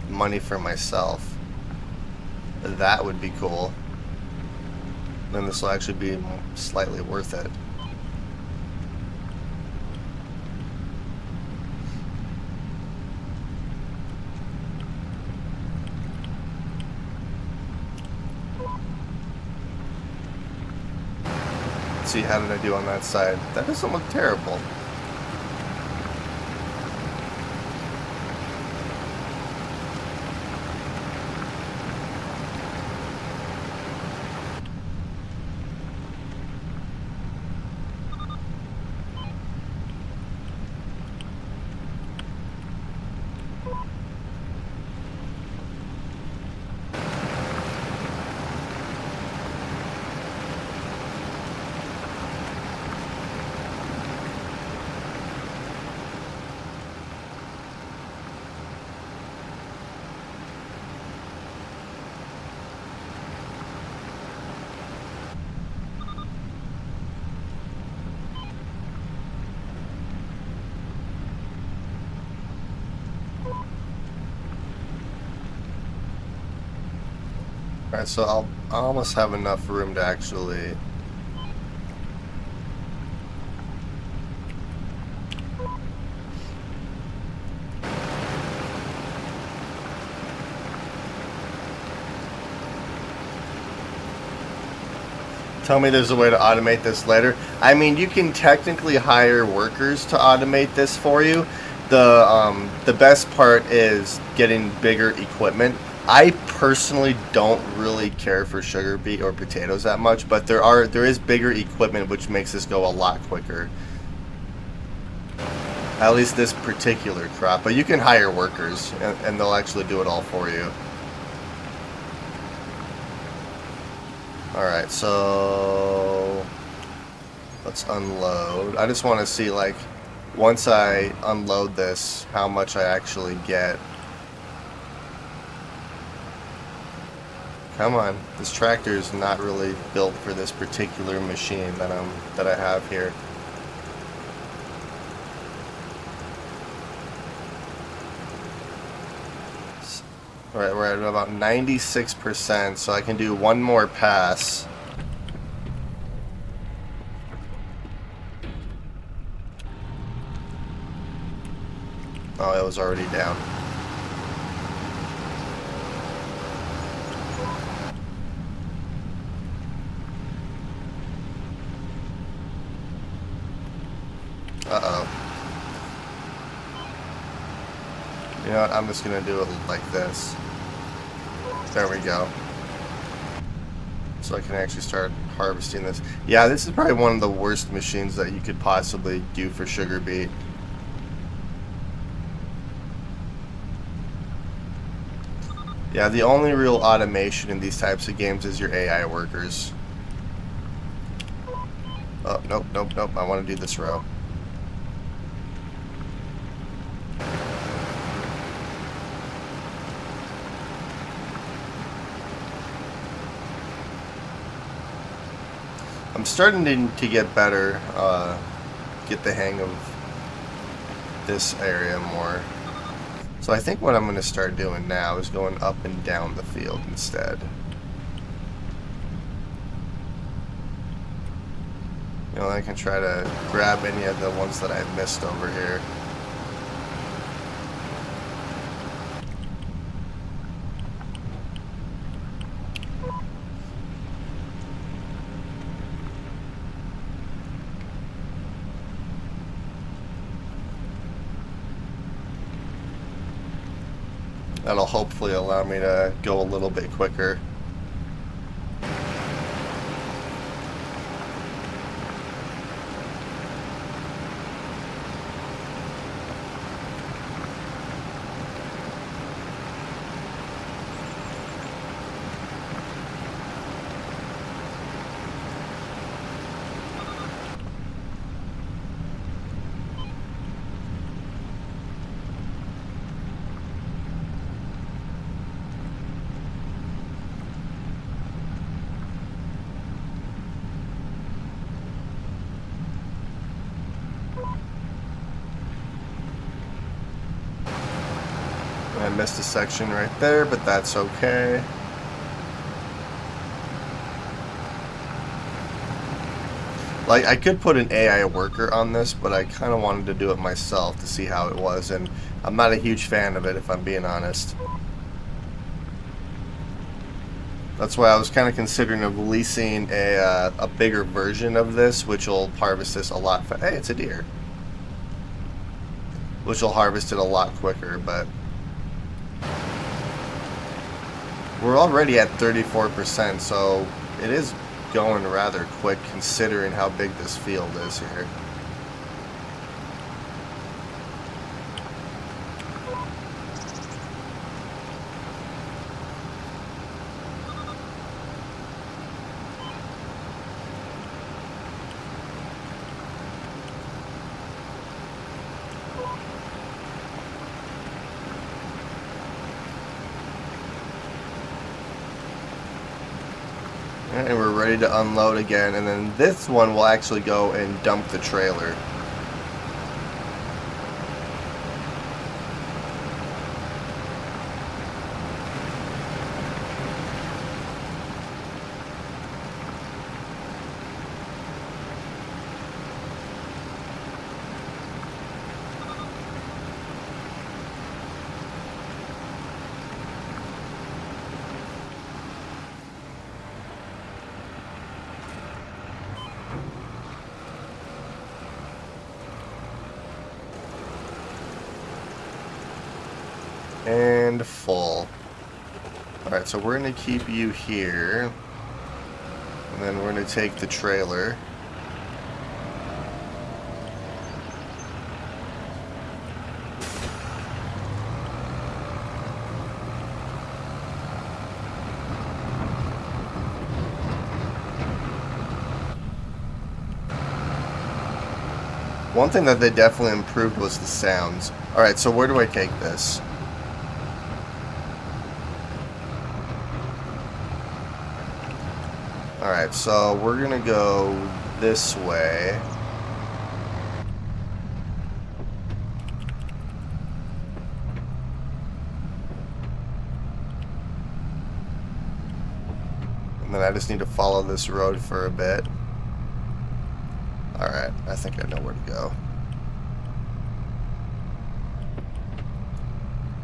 money for myself. That would be cool. Then this will actually be slightly worth it. See, how did I do on that side? That doesn't look terrible. Alright, so I almost have enough room to actually... Tell me there's a way to automate this later. I mean, you can technically hire workers to automate this for you. The best part is getting bigger equipment. I personally don't really care for sugar beet or potatoes that much, but there is bigger equipment which makes this go a lot quicker. At least this particular crop. But you can hire workers and they'll actually do it all for you. Alright, so let's unload. I just want to see, like, once I unload this, how much I actually get. Come on, this tractor is not really built for this particular machine that I have here. Alright, we're at about 96%, so I can do one more pass. Oh, it was already down. Uh-oh. You know what, I'm just gonna do it like this. There we go. So I can actually start harvesting this. Yeah, this is probably one of the worst machines that you could possibly do for sugar beet. Yeah, the only real automation in these types of games is your AI workers. Oh, nope, nope, nope. I want to do this row. I'm starting to get better, get the hang of this area more. So I think what I'm going to start doing now is going up and down the field instead. You know, I can try to grab any of the ones that I missed over here. That'll hopefully allow me to go a little bit quicker. I missed a section right there, but that's okay. Like, I could put an AI worker on this, but I kind of wanted to do it myself to see how it was, and I'm not a huge fan of it, if I'm being honest. That's why I was kind of considering of leasing a bigger version of this, which will harvest this a lot faster. Hey, it's a deer. Which will harvest it a lot quicker, but we're already at 34%, so it is going rather quick considering how big this field is here. And we're ready to unload again, and then this one will actually go and dump the trailer. And full. Alright, so we're going to keep you here. And then we're going to take the trailer. One thing that they definitely improved was the sounds. Alright, so where do I take this? Alright, so we're gonna go this way. And then I just need to follow this road for a bit. Alright, I think I know where to go.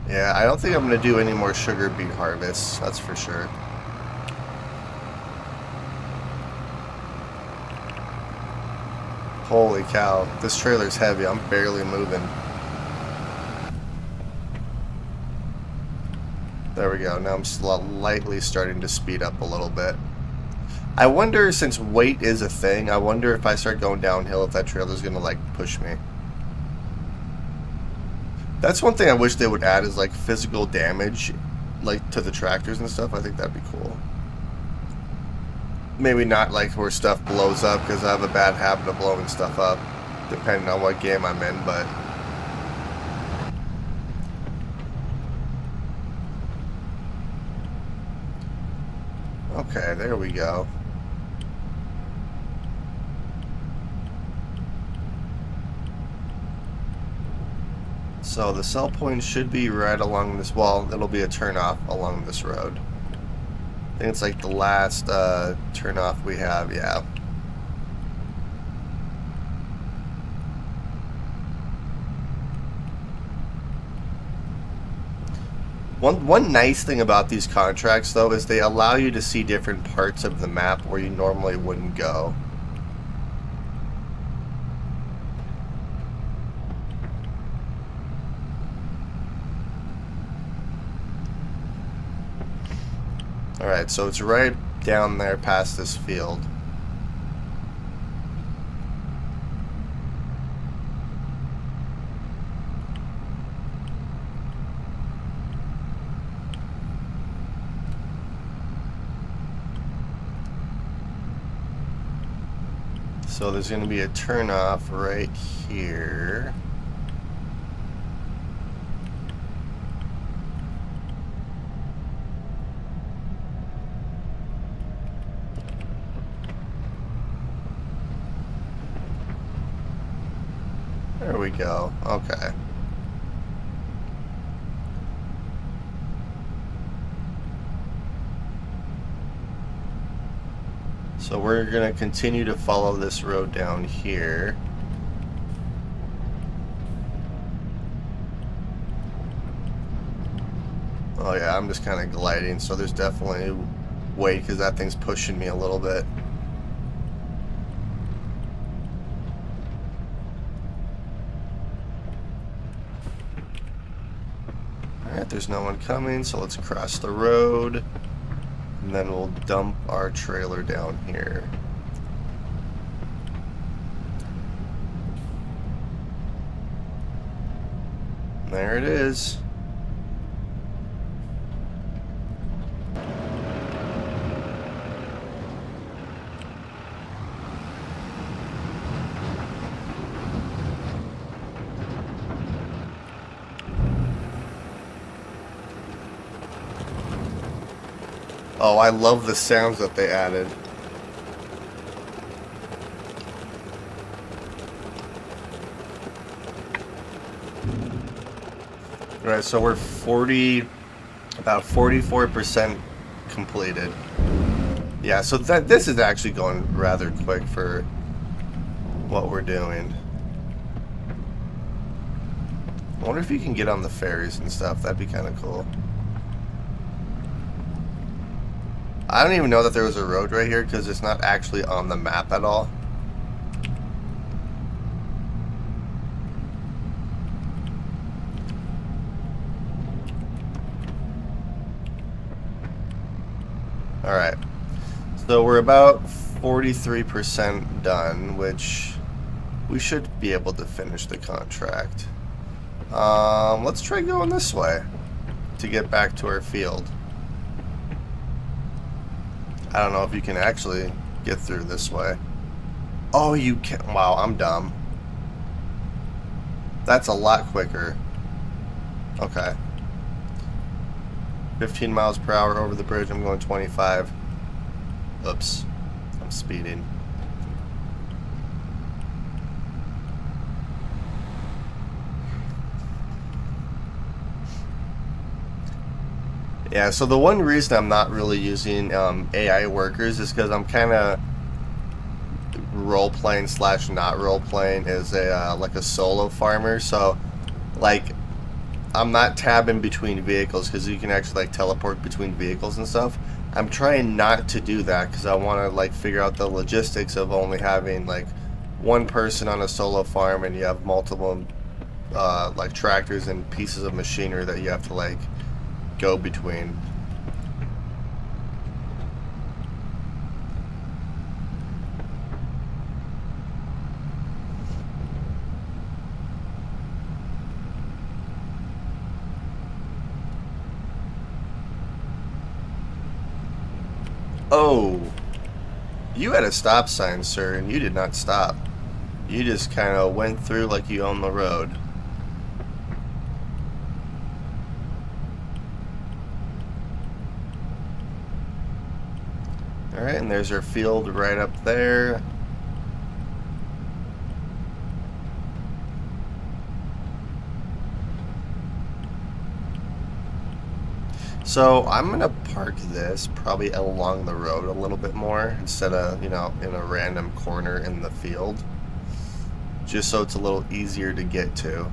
Yeah, I don't think I'm going to do any more sugar beet harvests, that's for sure. Holy cow, this trailer's heavy, I'm barely moving. There we go, now I'm slightly starting to speed up a little bit. I wonder, since weight is a thing, I wonder if I start going downhill if that trailer's gonna like push me. That's one thing I wish they would add is like physical damage, like to the tractors and stuff. I think that'd be cool. Maybe not like where stuff blows up, because I have a bad habit of blowing stuff up, depending on what game I'm in, but... Okay, there we go. So the sell point should be right along this wall. It'll be a turnoff along this road. I think it's like the last turnoff we have, yeah. One nice thing about these contracts, though, is they allow you to see different parts of the map where you normally wouldn't go. Alright, so it's right down there past this field. So there's going to be a turnoff right here. There we go. Okay. So we're going to continue to follow this road down here. Oh yeah, I'm just kind of gliding, so there's definitely weight because that thing's pushing me a little bit. Alright, there's no one coming, so let's cross the road. And then we'll dump our trailer down here. There it is. Oh, I love the sounds that they added. Alright, so we're about 44% completed. Yeah, so this is actually going rather quick for what we're doing. I wonder if you can get on the ferries and stuff. That'd be kind of cool. I don't even know that there was a road right here because it's not actually on the map at all. Alright. So we're about 43% done, which we should be able to finish the contract. Let's try going this way to get back to our field. I don't know if you can actually get through this way. Oh, you can. Wow, I'm dumb. That's a lot quicker. Okay. 15 miles per hour over the bridge. I'm going 25. Oops. I'm speeding. Yeah, so the one reason I'm not really using AI workers is because I'm kind of role playing slash not role playing as a like a solo farmer. So like I'm not tabbing between vehicles because you can actually like teleport between vehicles and stuff. I'm trying not to do that because I want to like figure out the logistics of only having like one person on a solo farm and you have multiple like tractors and pieces of machinery that you have to like go between. Oh, you had a stop sign, sir, and you did not stop. You just kind of went through like you own the road. Alright, and there's our field right up there. So I'm gonna park this probably along the road a little bit more instead of, you know, in a random corner in the field. Just so it's a little easier to get to.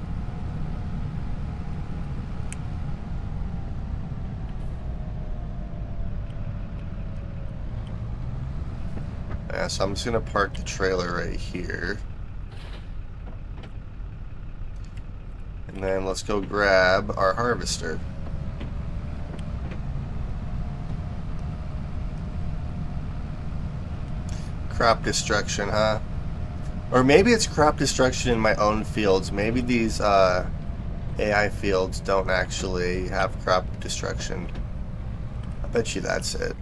Yeah, so I'm just gonna park the trailer right here. And then let's go grab our harvester. Crop destruction, huh? Or maybe it's crop destruction in my own fields. Maybe these AI fields don't actually have crop destruction. I bet you that's it.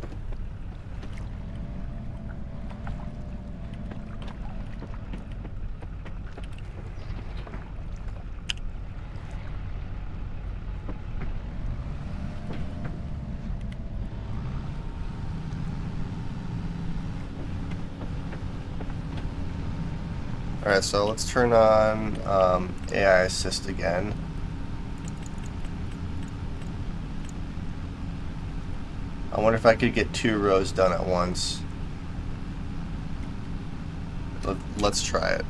Alright, so let's turn on AI Assist again. I wonder if I could get 2 rows done at once. Let's try it.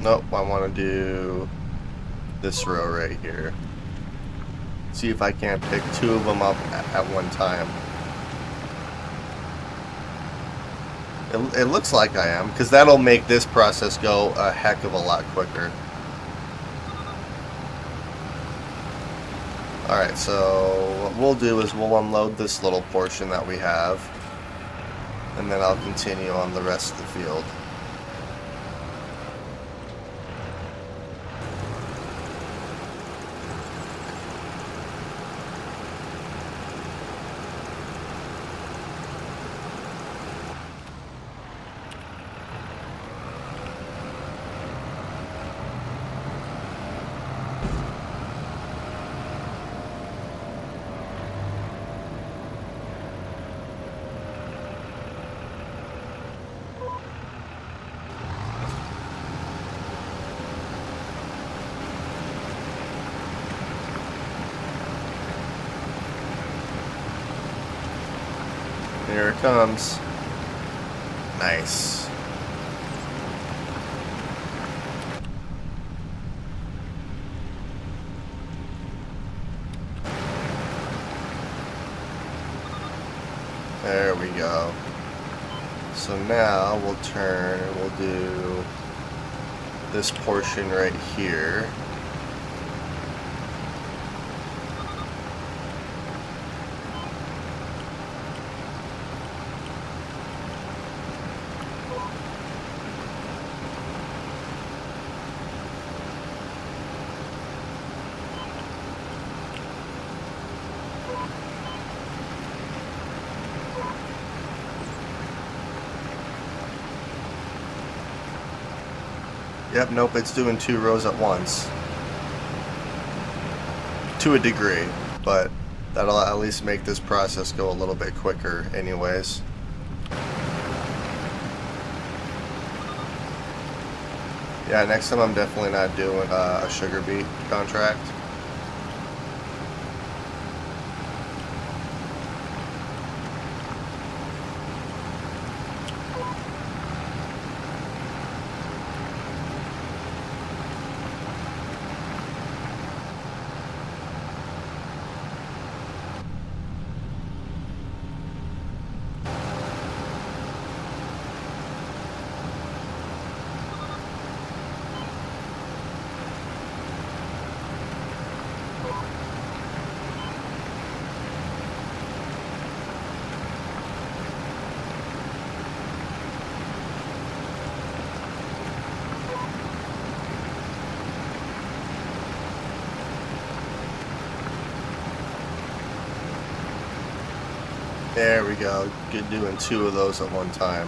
Nope, I want to do this row right here. See if I can't pick 2 of them up at one time. It looks like I am, because that'll make this process go a heck of a lot quicker. Alright, so what we'll do is we'll unload this little portion that we have, and then I'll continue on the rest of the field. Here it comes. Nice. There we go. So now we'll turn and we'll do this portion right here. Yep, nope, it's doing 2 rows at once. To a degree, but that'll at least make this process go a little bit quicker anyways. Yeah, next time I'm definitely not doing a sugar beet contract. There we go. Good doing 2 of those at one time.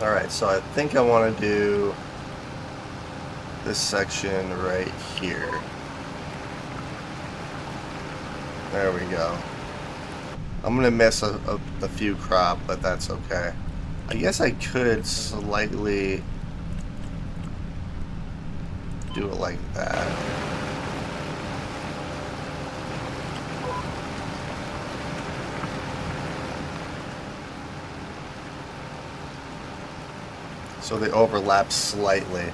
Alright, so I think I want to do this section right here. There we go. I'm going to miss a few crop, but that's okay. I guess I could slightly do it like that. So they overlap slightly.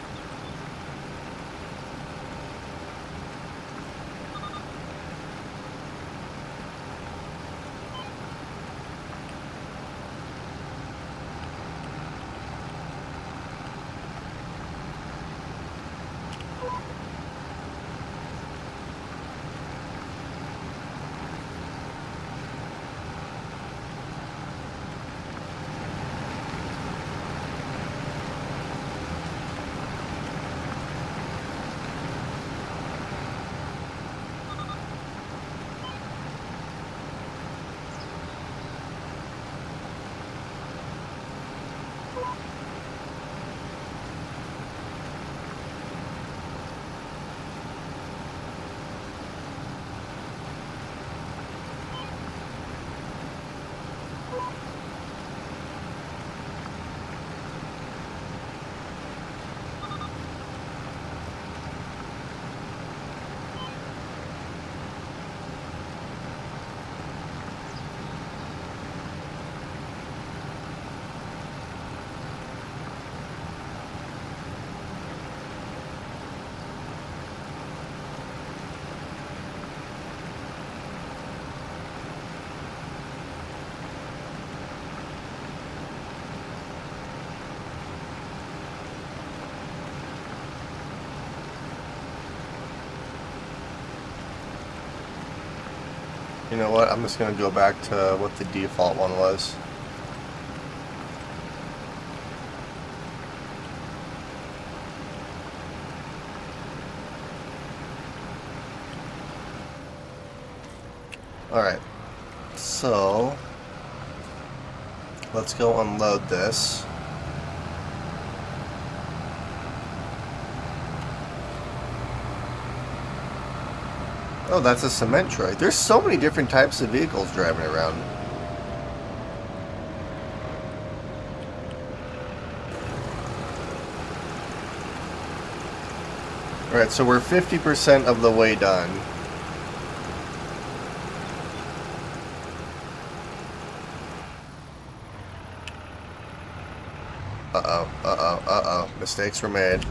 You know what? I'm just going to go back to what the default one was. Alright, so let's go unload this. Oh, that's a cement truck. There's so many different types of vehicles driving around. Alright, so we're 50% of the way done. Uh-oh. Mistakes were made.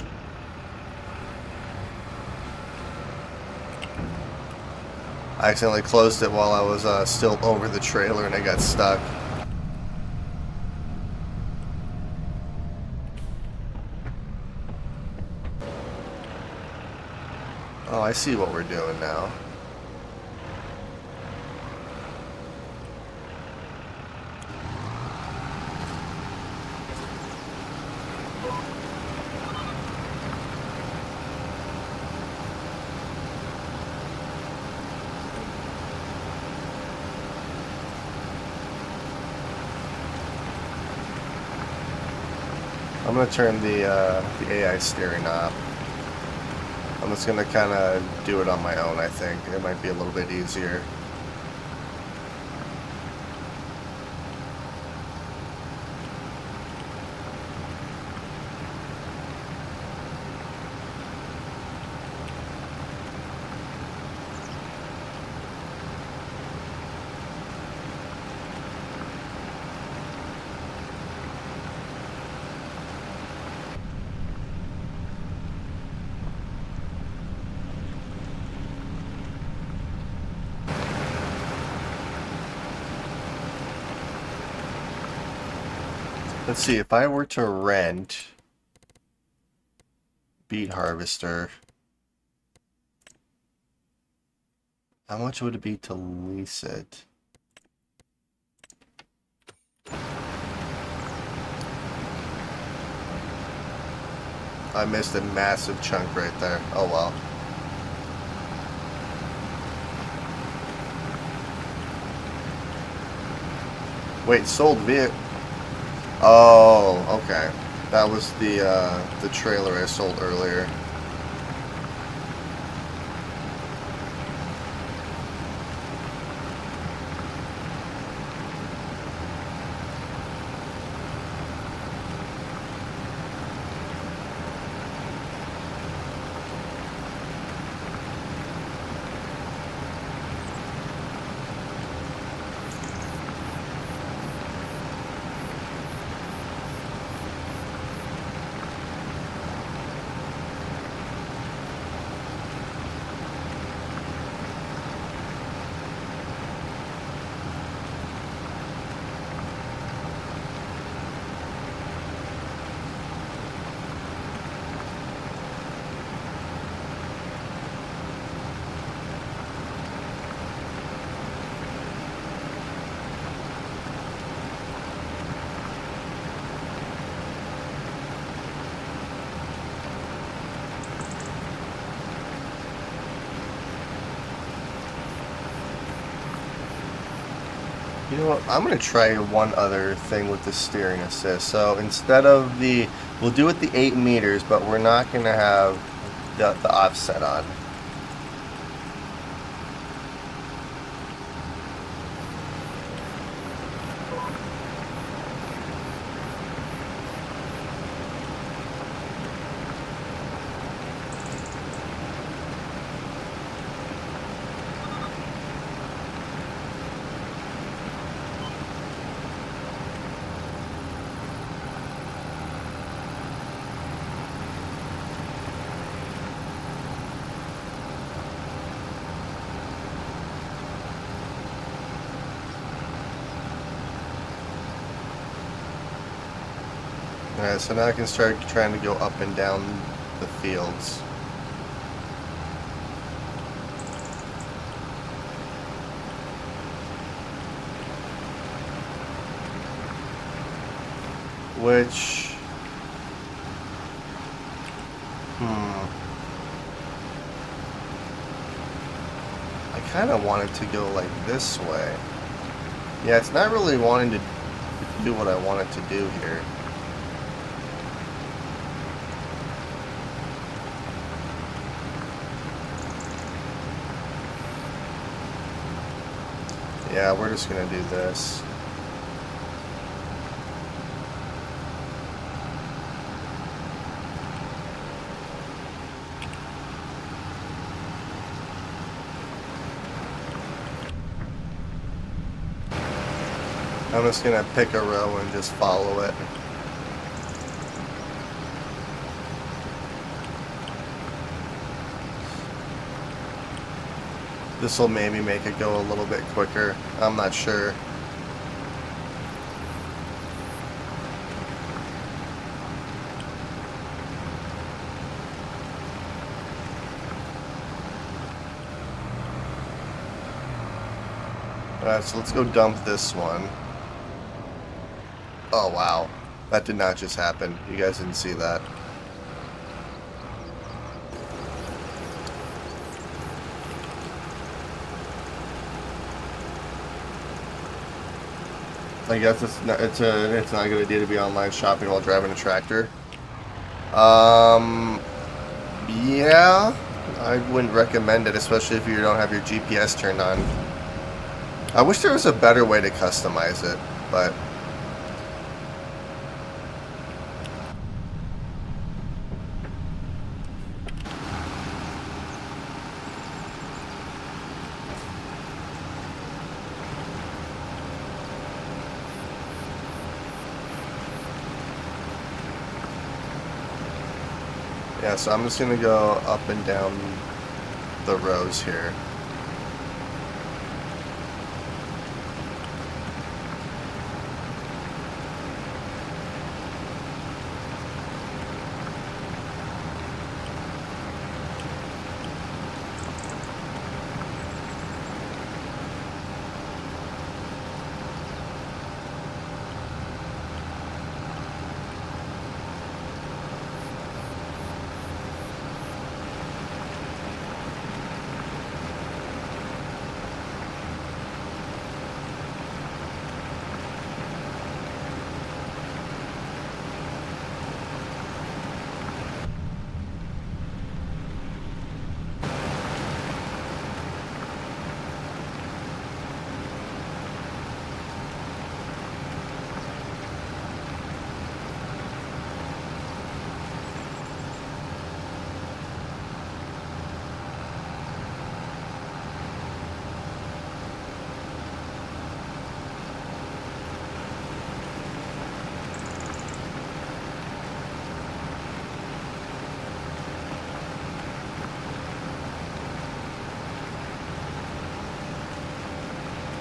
I accidentally closed it while I was still over the trailer and I got stuck. Oh, I see what we're doing now. I'm gonna turn the AI steering off. I'm just gonna kind of do it on my own. I think it might be a little bit easier. Let's see, if I were to rent Beet Harvester, how much would it be to lease it? I missed a massive chunk right there. Oh well. Wait, sold vehicle. Oh, okay. That was the trailer I sold earlier. You know what? I'm gonna try one other thing with the steering assist. So instead of we'll do it the 8 meters, but we're not gonna have the offset on. Alright, so now I can start trying to go up and down the fields. Which... I kind of want it to go like this way. Yeah, it's not really wanting to do what I want it to do here. Yeah, we're just gonna do this. I'm just gonna pick a row and just follow it. This will maybe make it go a little bit quicker. I'm not sure. Alright, so let's go dump this one. Oh wow, that did not just happen. You guys didn't see that. I guess it's not a good idea to be online shopping while driving a tractor. Um, yeah, I wouldn't recommend it, especially if you don't have your GPS turned on. I wish there was a better way to customize it, but yeah. So I'm just gonna go up and down the rows here.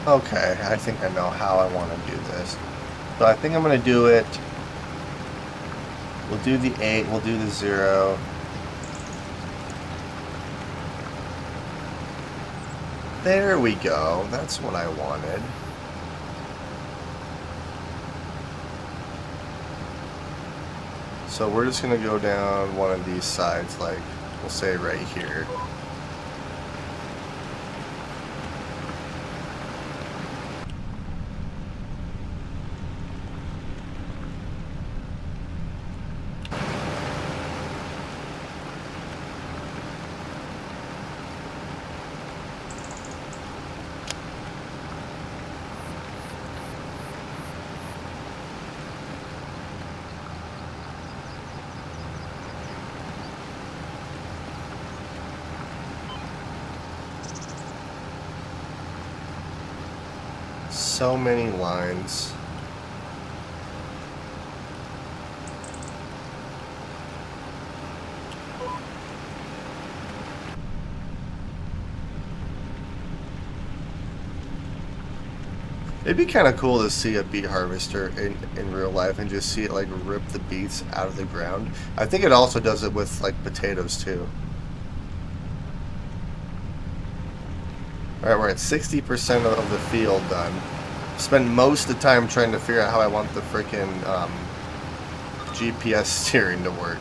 Okay, I think I know how I want to do this. So I think I'm going to do it. We'll do the 8, we'll do the 0. There we go. That's what I wanted. So we're just going to go down one of these sides, like, we'll say right here. So many lines. It'd be kind of cool to see a beet harvester in real life and just see it like rip the beets out of the ground. I think it also does it with like potatoes too. Alright, we're at 60% of the field done. Spent most of the time trying to figure out how I want the freaking GPS steering to work.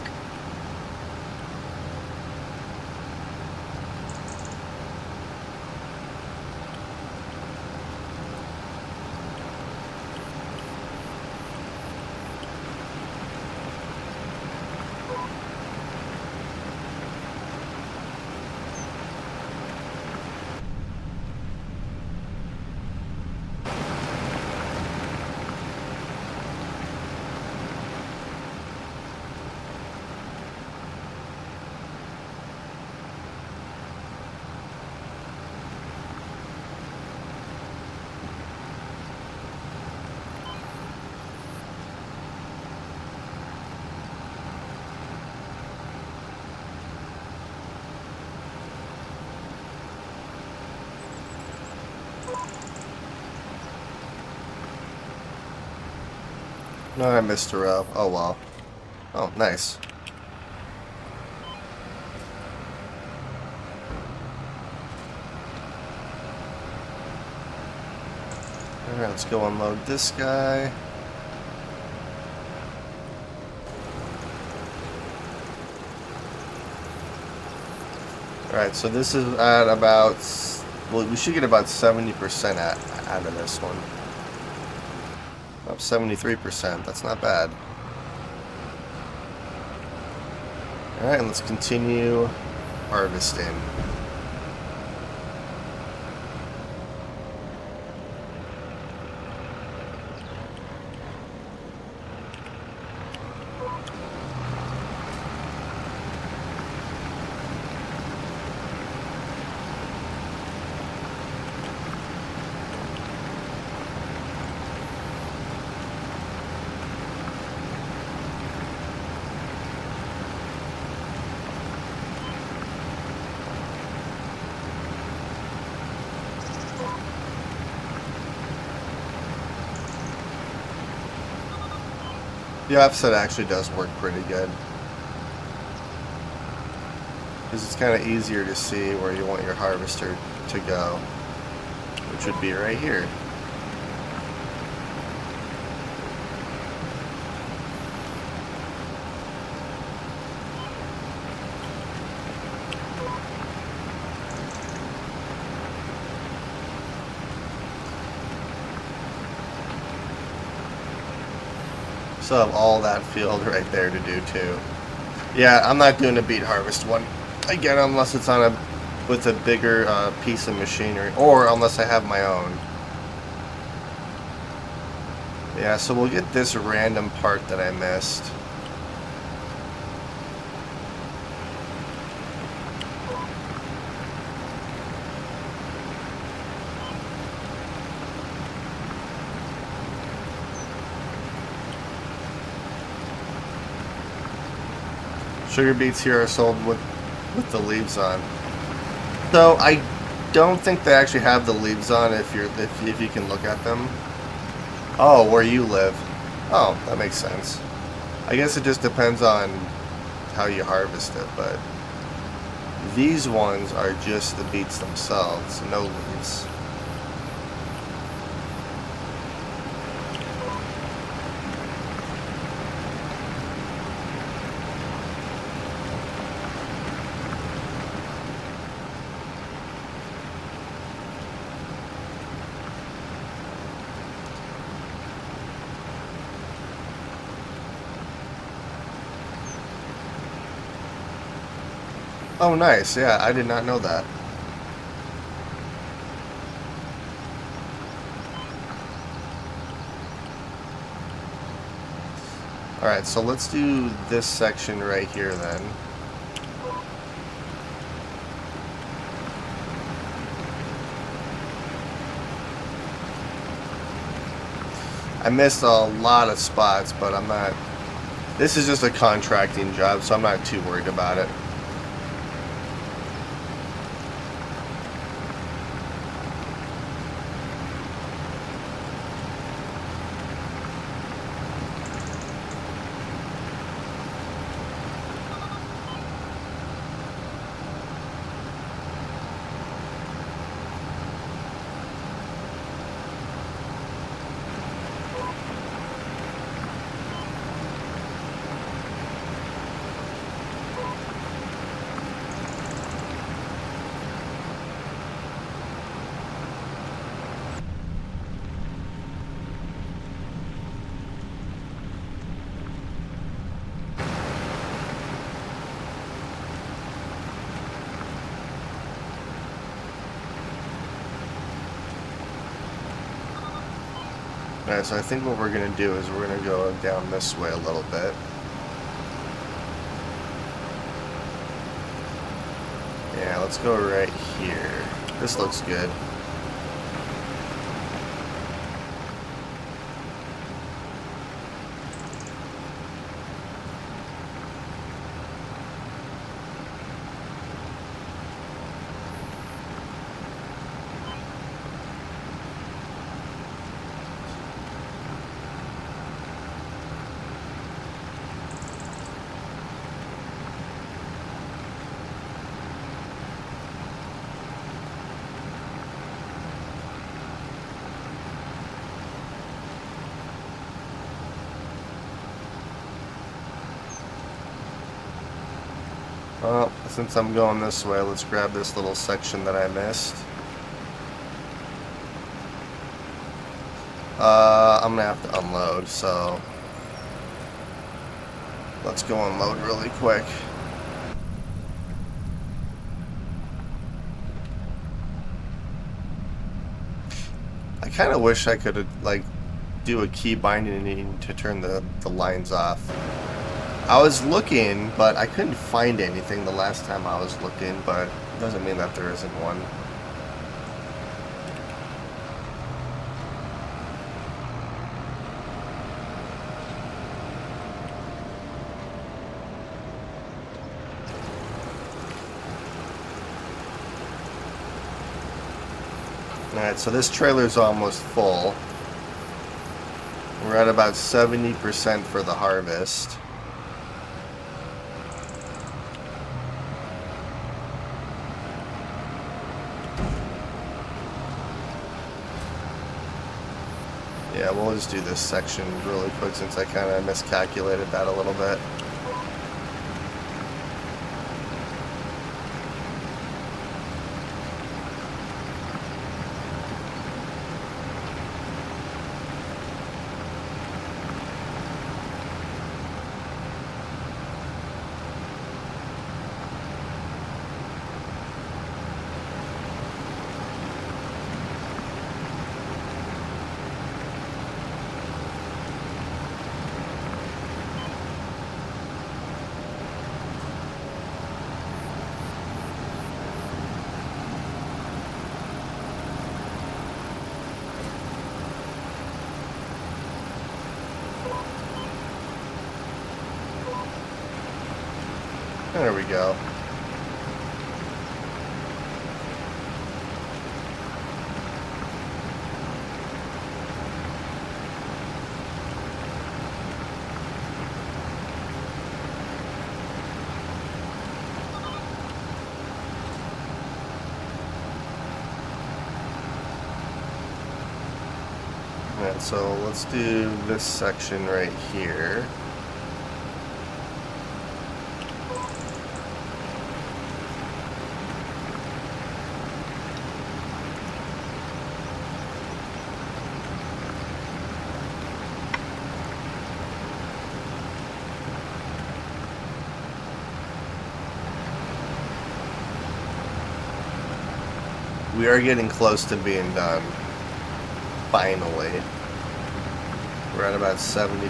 No, I missed a row. Oh well. Oh, nice. Alright, let's go unload this guy. Alright, so this is at about... Well, we should get about 70% out of this one. 73%. That's not bad. Alright, let's continue harvesting. The offset actually does work pretty good, because it's kind of easier to see where you want your harvester to go, which would be right here. So have all that field right there to do too. Yeah, I'm not doing a beet harvest one again unless it's on with a bigger piece of machinery, or unless I have my own. Yeah, so we'll get this random part that I missed. Sugar beets here are sold with the leaves on. So I don't think they actually have the leaves on if you can look at them. Oh, where you live. Oh, that makes sense. I guess it just depends on how you harvest it, but these ones are just the beets themselves, no leaves. Oh, nice. Yeah, I did not know that. Alright, so let's do this section right here then. I missed a lot of spots, but I'm not... This is just a contracting job, so I'm not too worried about it. Alright, so I think what we're going to do is we're going to go down this way a little bit. Yeah, let's go right here. This looks good. Well, since I'm going this way, let's grab this little section that I missed. I'm gonna have to unload, so let's go unload really quick. I kind of wish I could like do a key binding to turn the lines off. I was looking, but I couldn't find anything the last time I was looking, but it doesn't mean that there isn't one. Alright, so this trailer's almost full. We're at about 70% for the harvest. Yeah, we'll just do this section really quick since I kind of miscalculated that a little bit. There we go. And so let's do this section right here. We are getting close to being done. Finally. We're at about 70%.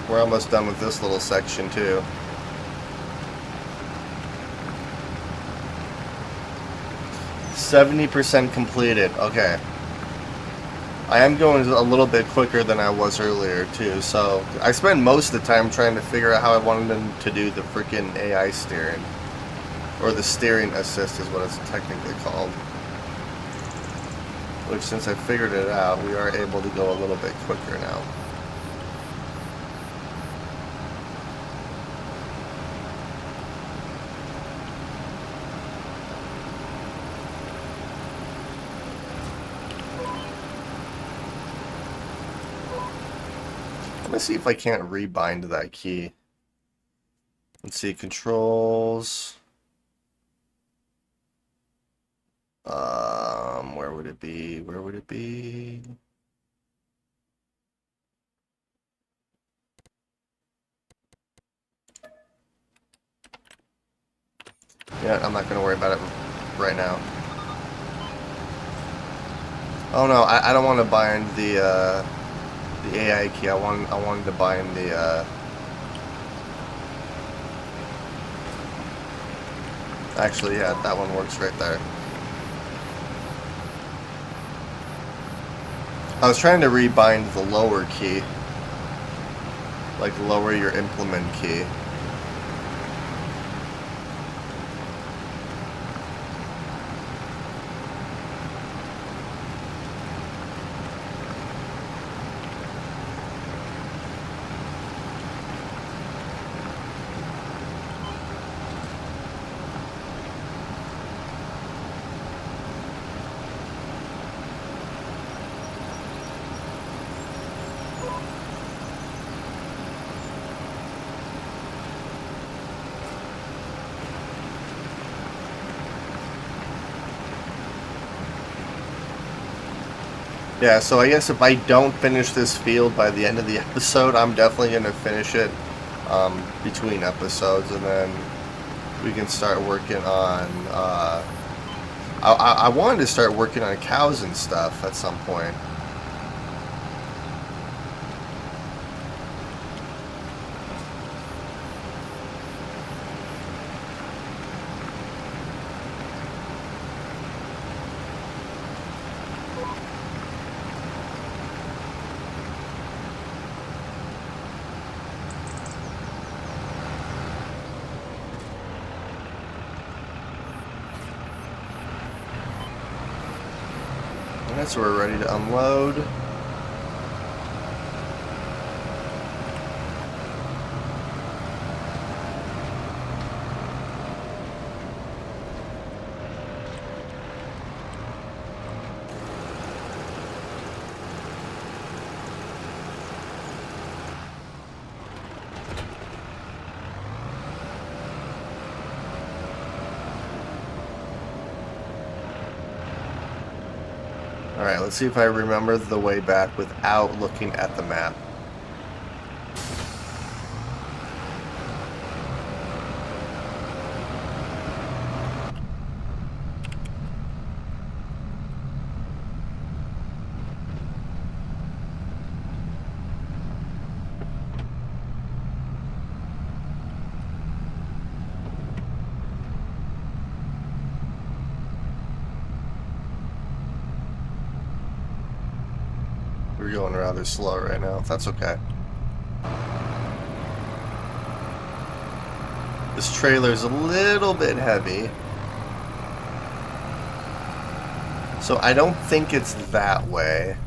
We're almost done with this little section too. %70 completed. Okay. I am going a little bit quicker than I was earlier too, so I spent most of the time trying to figure out how I wanted them to do the freaking AI steering. Or the steering assist is what it's technically called. Which, since I figured it out, we are able to go a little bit quicker now. Let me see if I can't rebind that key. Let's see, controls. Where would it be? Where would it be? Yeah, I'm not gonna worry about it right now. Oh no, I don't want to bind the The AI key. I wanted to bind the. Actually, yeah, that one works right there. I was trying to rebind the lower key, like lower your implement key. Yeah, so I guess if I don't finish this field by the end of the episode, I'm definitely going to finish it between episodes, and then we can start working on. I wanted to start working on cows and stuff at some point. Alright, so we're ready to unload. Alright, let's see if I remember the way back without looking at the map. We're going rather slow right now. That's okay. This trailer's a little bit heavy. So I don't think it's that way.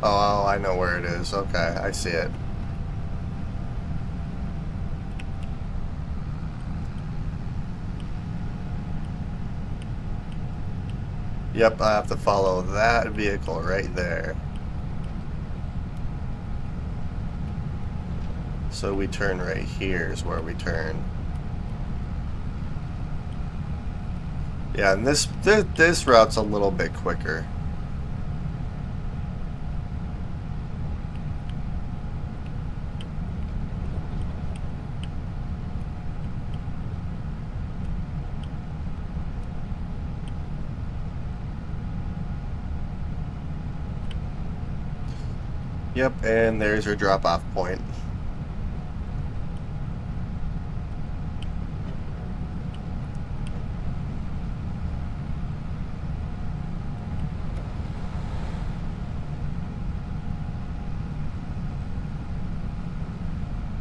Oh, I know where it is. Okay, I see it. Yep, I have to follow that vehicle right there. So we turn right here is where we turn. Yeah, and this route's a little bit quicker. Yep, and there's your drop-off point.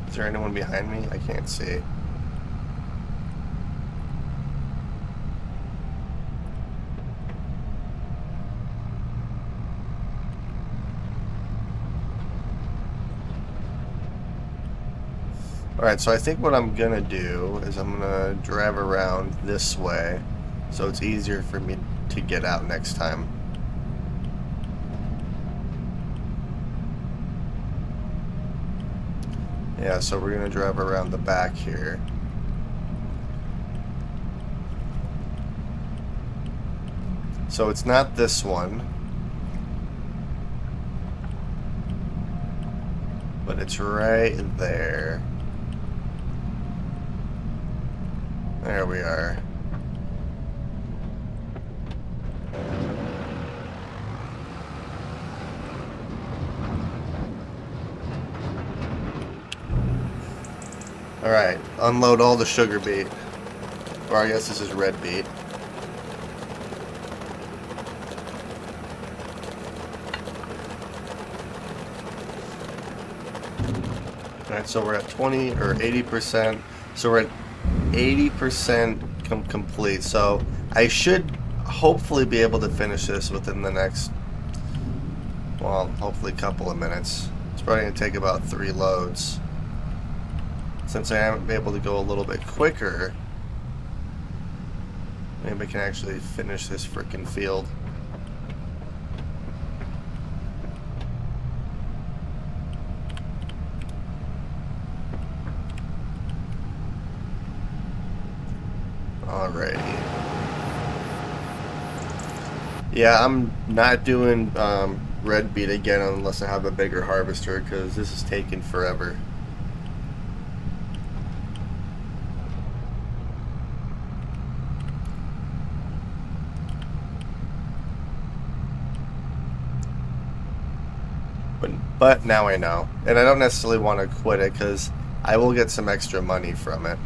Is there anyone behind me? I can't see. Alright, so I think what I'm gonna do is I'm gonna drive around this way so it's easier for me to get out next time. Yeah, so we're gonna drive around the back here. So it's not this one, but it's right there. There we are. Alright, unload all the sugar beet. Or I guess this is red beet. Alright, so we're at 20 or 80%. So we're at 80% complete. So I should hopefully be able to finish this within the next, well, hopefully a couple of minutes. It's probably going to take about 3 loads. Since I haven't been able to go a little bit quicker, maybe I can actually finish this frickin' field. Alrighty. Yeah, I'm not doing red beet again unless I have a bigger harvester, because this is taking forever. But now I know. And I don't necessarily want to quit it, because I will get some extra money from it.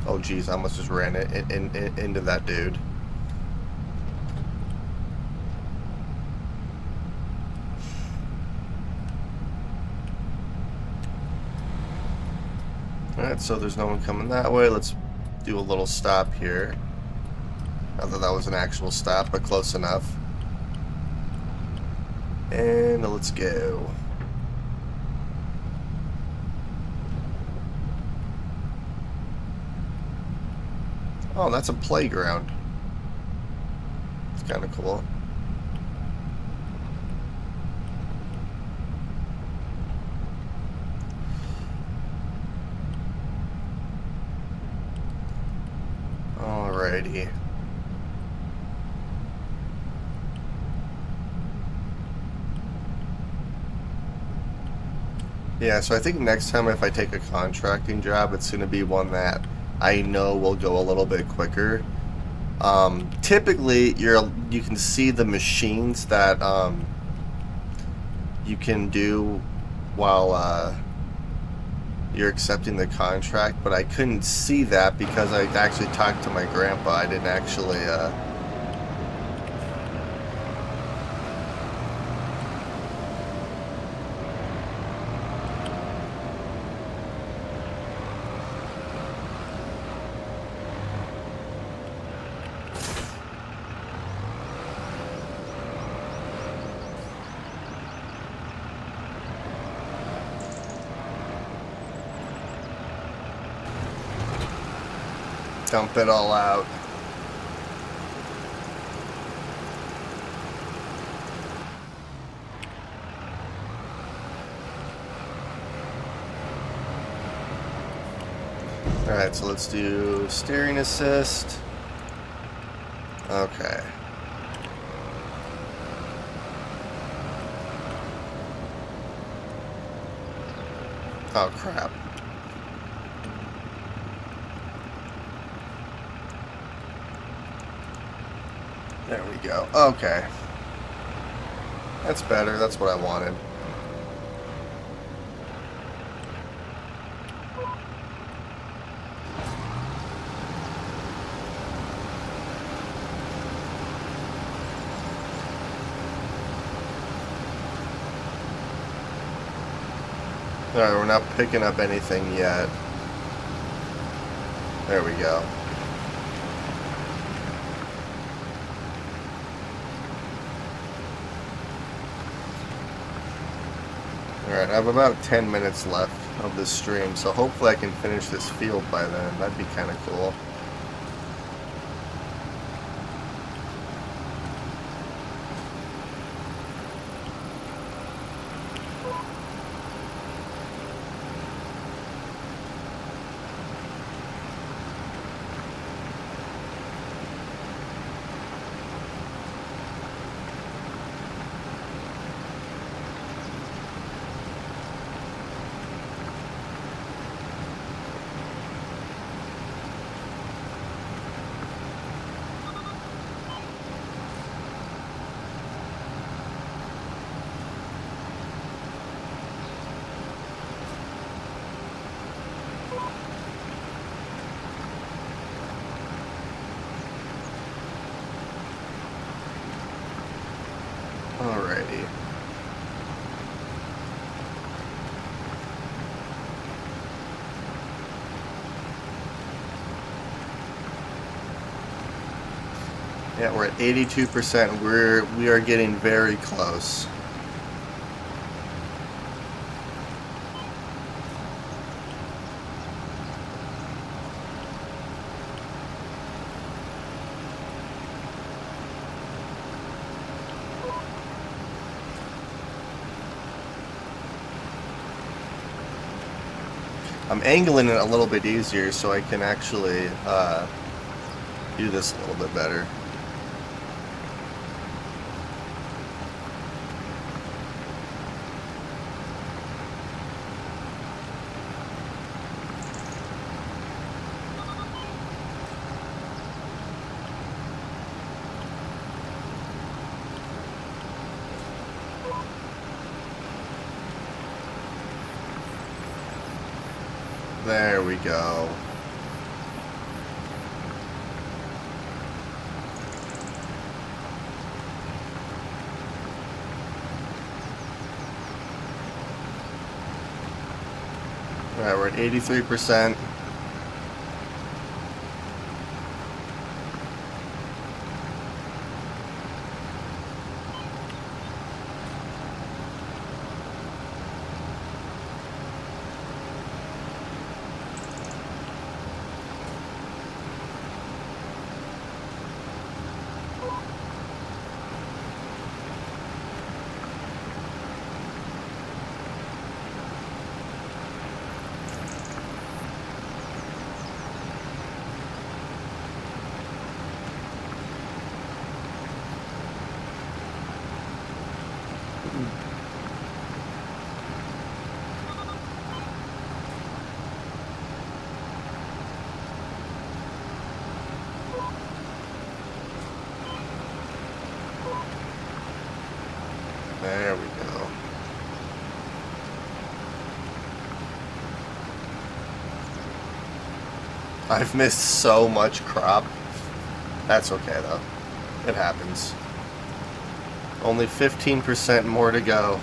Oh geez, I almost just ran it into that dude. Alright, so there's no one coming that way. Let's do a little stop here. Not that that was an actual stop, but close enough. And let's go. Oh, that's a playground. It's kind of cool. Alrighty. Yeah, so I think next time if I take a contracting job, it's going to be one that I know will go a little bit quicker. Typically, you can see the machines that you can do while you're accepting the contract, but I couldn't see that because I actually talked to my grandpa. I didn't actually dump it all out. Alright, so let's do steering assist. Okay. Oh crap. There we go. Okay. That's better. That's what I wanted. Alright, we're not picking up anything yet. There we go. Alright, I have about 10 minutes left of this stream, so hopefully I can finish this field by then. That'd be kind of cool. Yeah, we're at 82%. We are getting very close. I'm angling it a little bit easier so I can actually do this a little bit better. There we go. Alright, we're at 83%. There we go. I've missed so much crop. That's okay though. It happens. Only 15% more to go.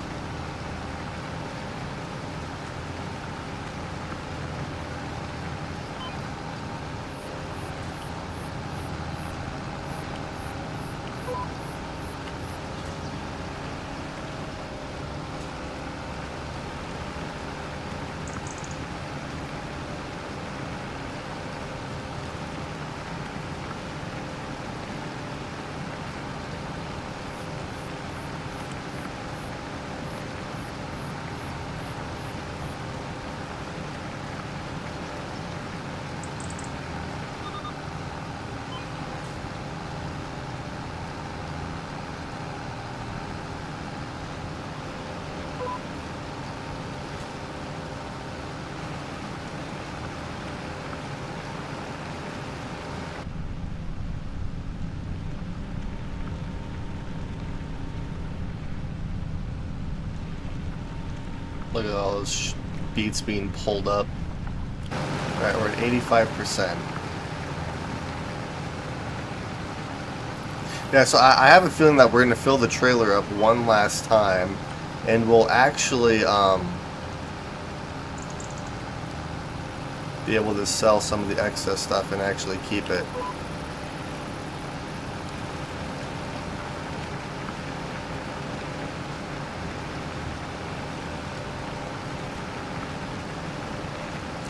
Look at all those beets being pulled up. Alright, we're at 85%. Yeah, so I have a feeling that we're going to fill the trailer up one last time, and we'll actually be able to sell some of the excess stuff and actually keep it.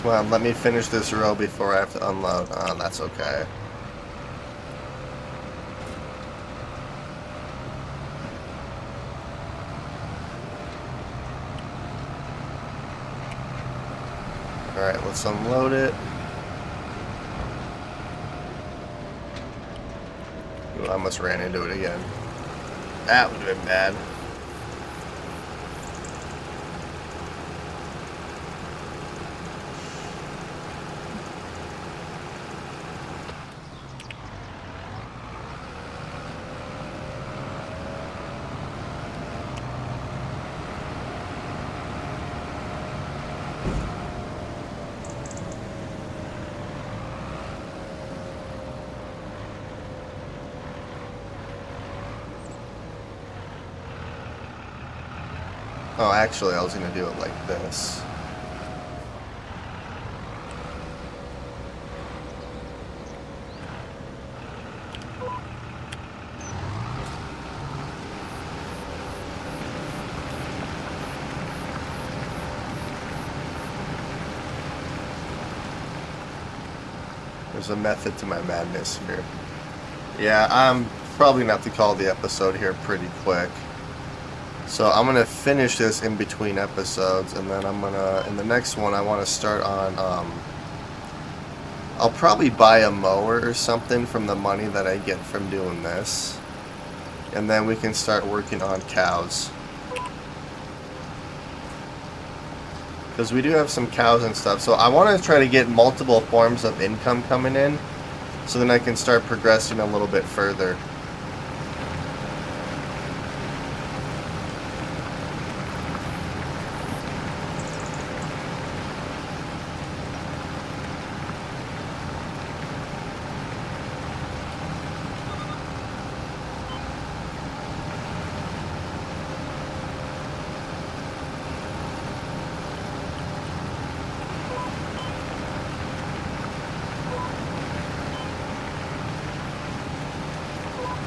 Come on, let me finish this row before I have to unload. Oh, that's okay. Alright, let's unload it. Ooh, I almost ran into it again. That would have been bad. Oh, actually, I was going to do it like this. There's a method to my madness here. Yeah, I'm probably gonna have to call the episode here pretty quick. So I'm gonna finish this in between episodes, and then I'm gonna, in the next one, I want to start on. I'll probably buy a mower or something from the money that I get from doing this, and then we can start working on cows. Because we do have some cows and stuff, so I want to try to get multiple forms of income coming in, so then I can start progressing a little bit further.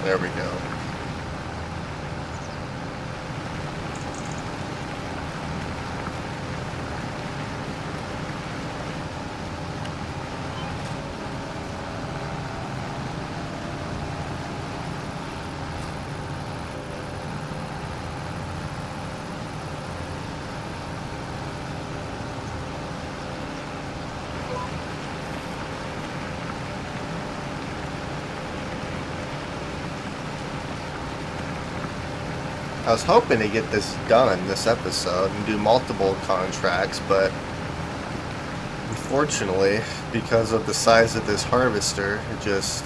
There we go. I was hoping to get this done this episode and do multiple contracts, but unfortunately, because of the size of this harvester, it just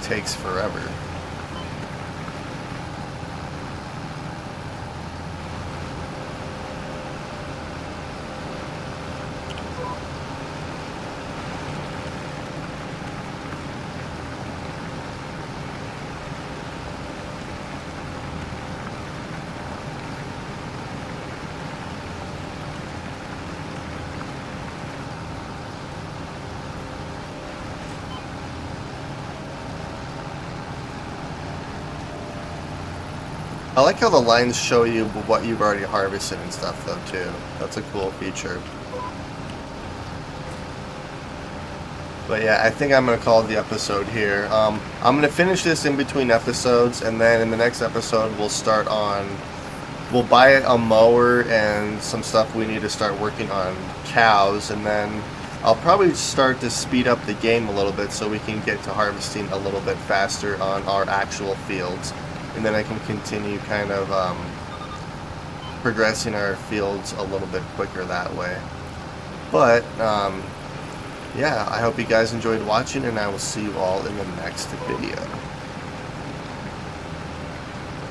takes forever. I like how the lines show you what you've already harvested and stuff, though, too. That's a cool feature. But yeah, I think I'm going to call the episode here. I'm going to finish this in between episodes, and then in the next episode we'll start on... We'll buy a mower and some stuff we need to start working on cows, and then I'll probably start to speed up the game a little bit so we can get to harvesting a little bit faster on our actual fields. And then I can continue kind of progressing our fields a little bit quicker that way. But, yeah, I hope you guys enjoyed watching, and I will see you all in the next video.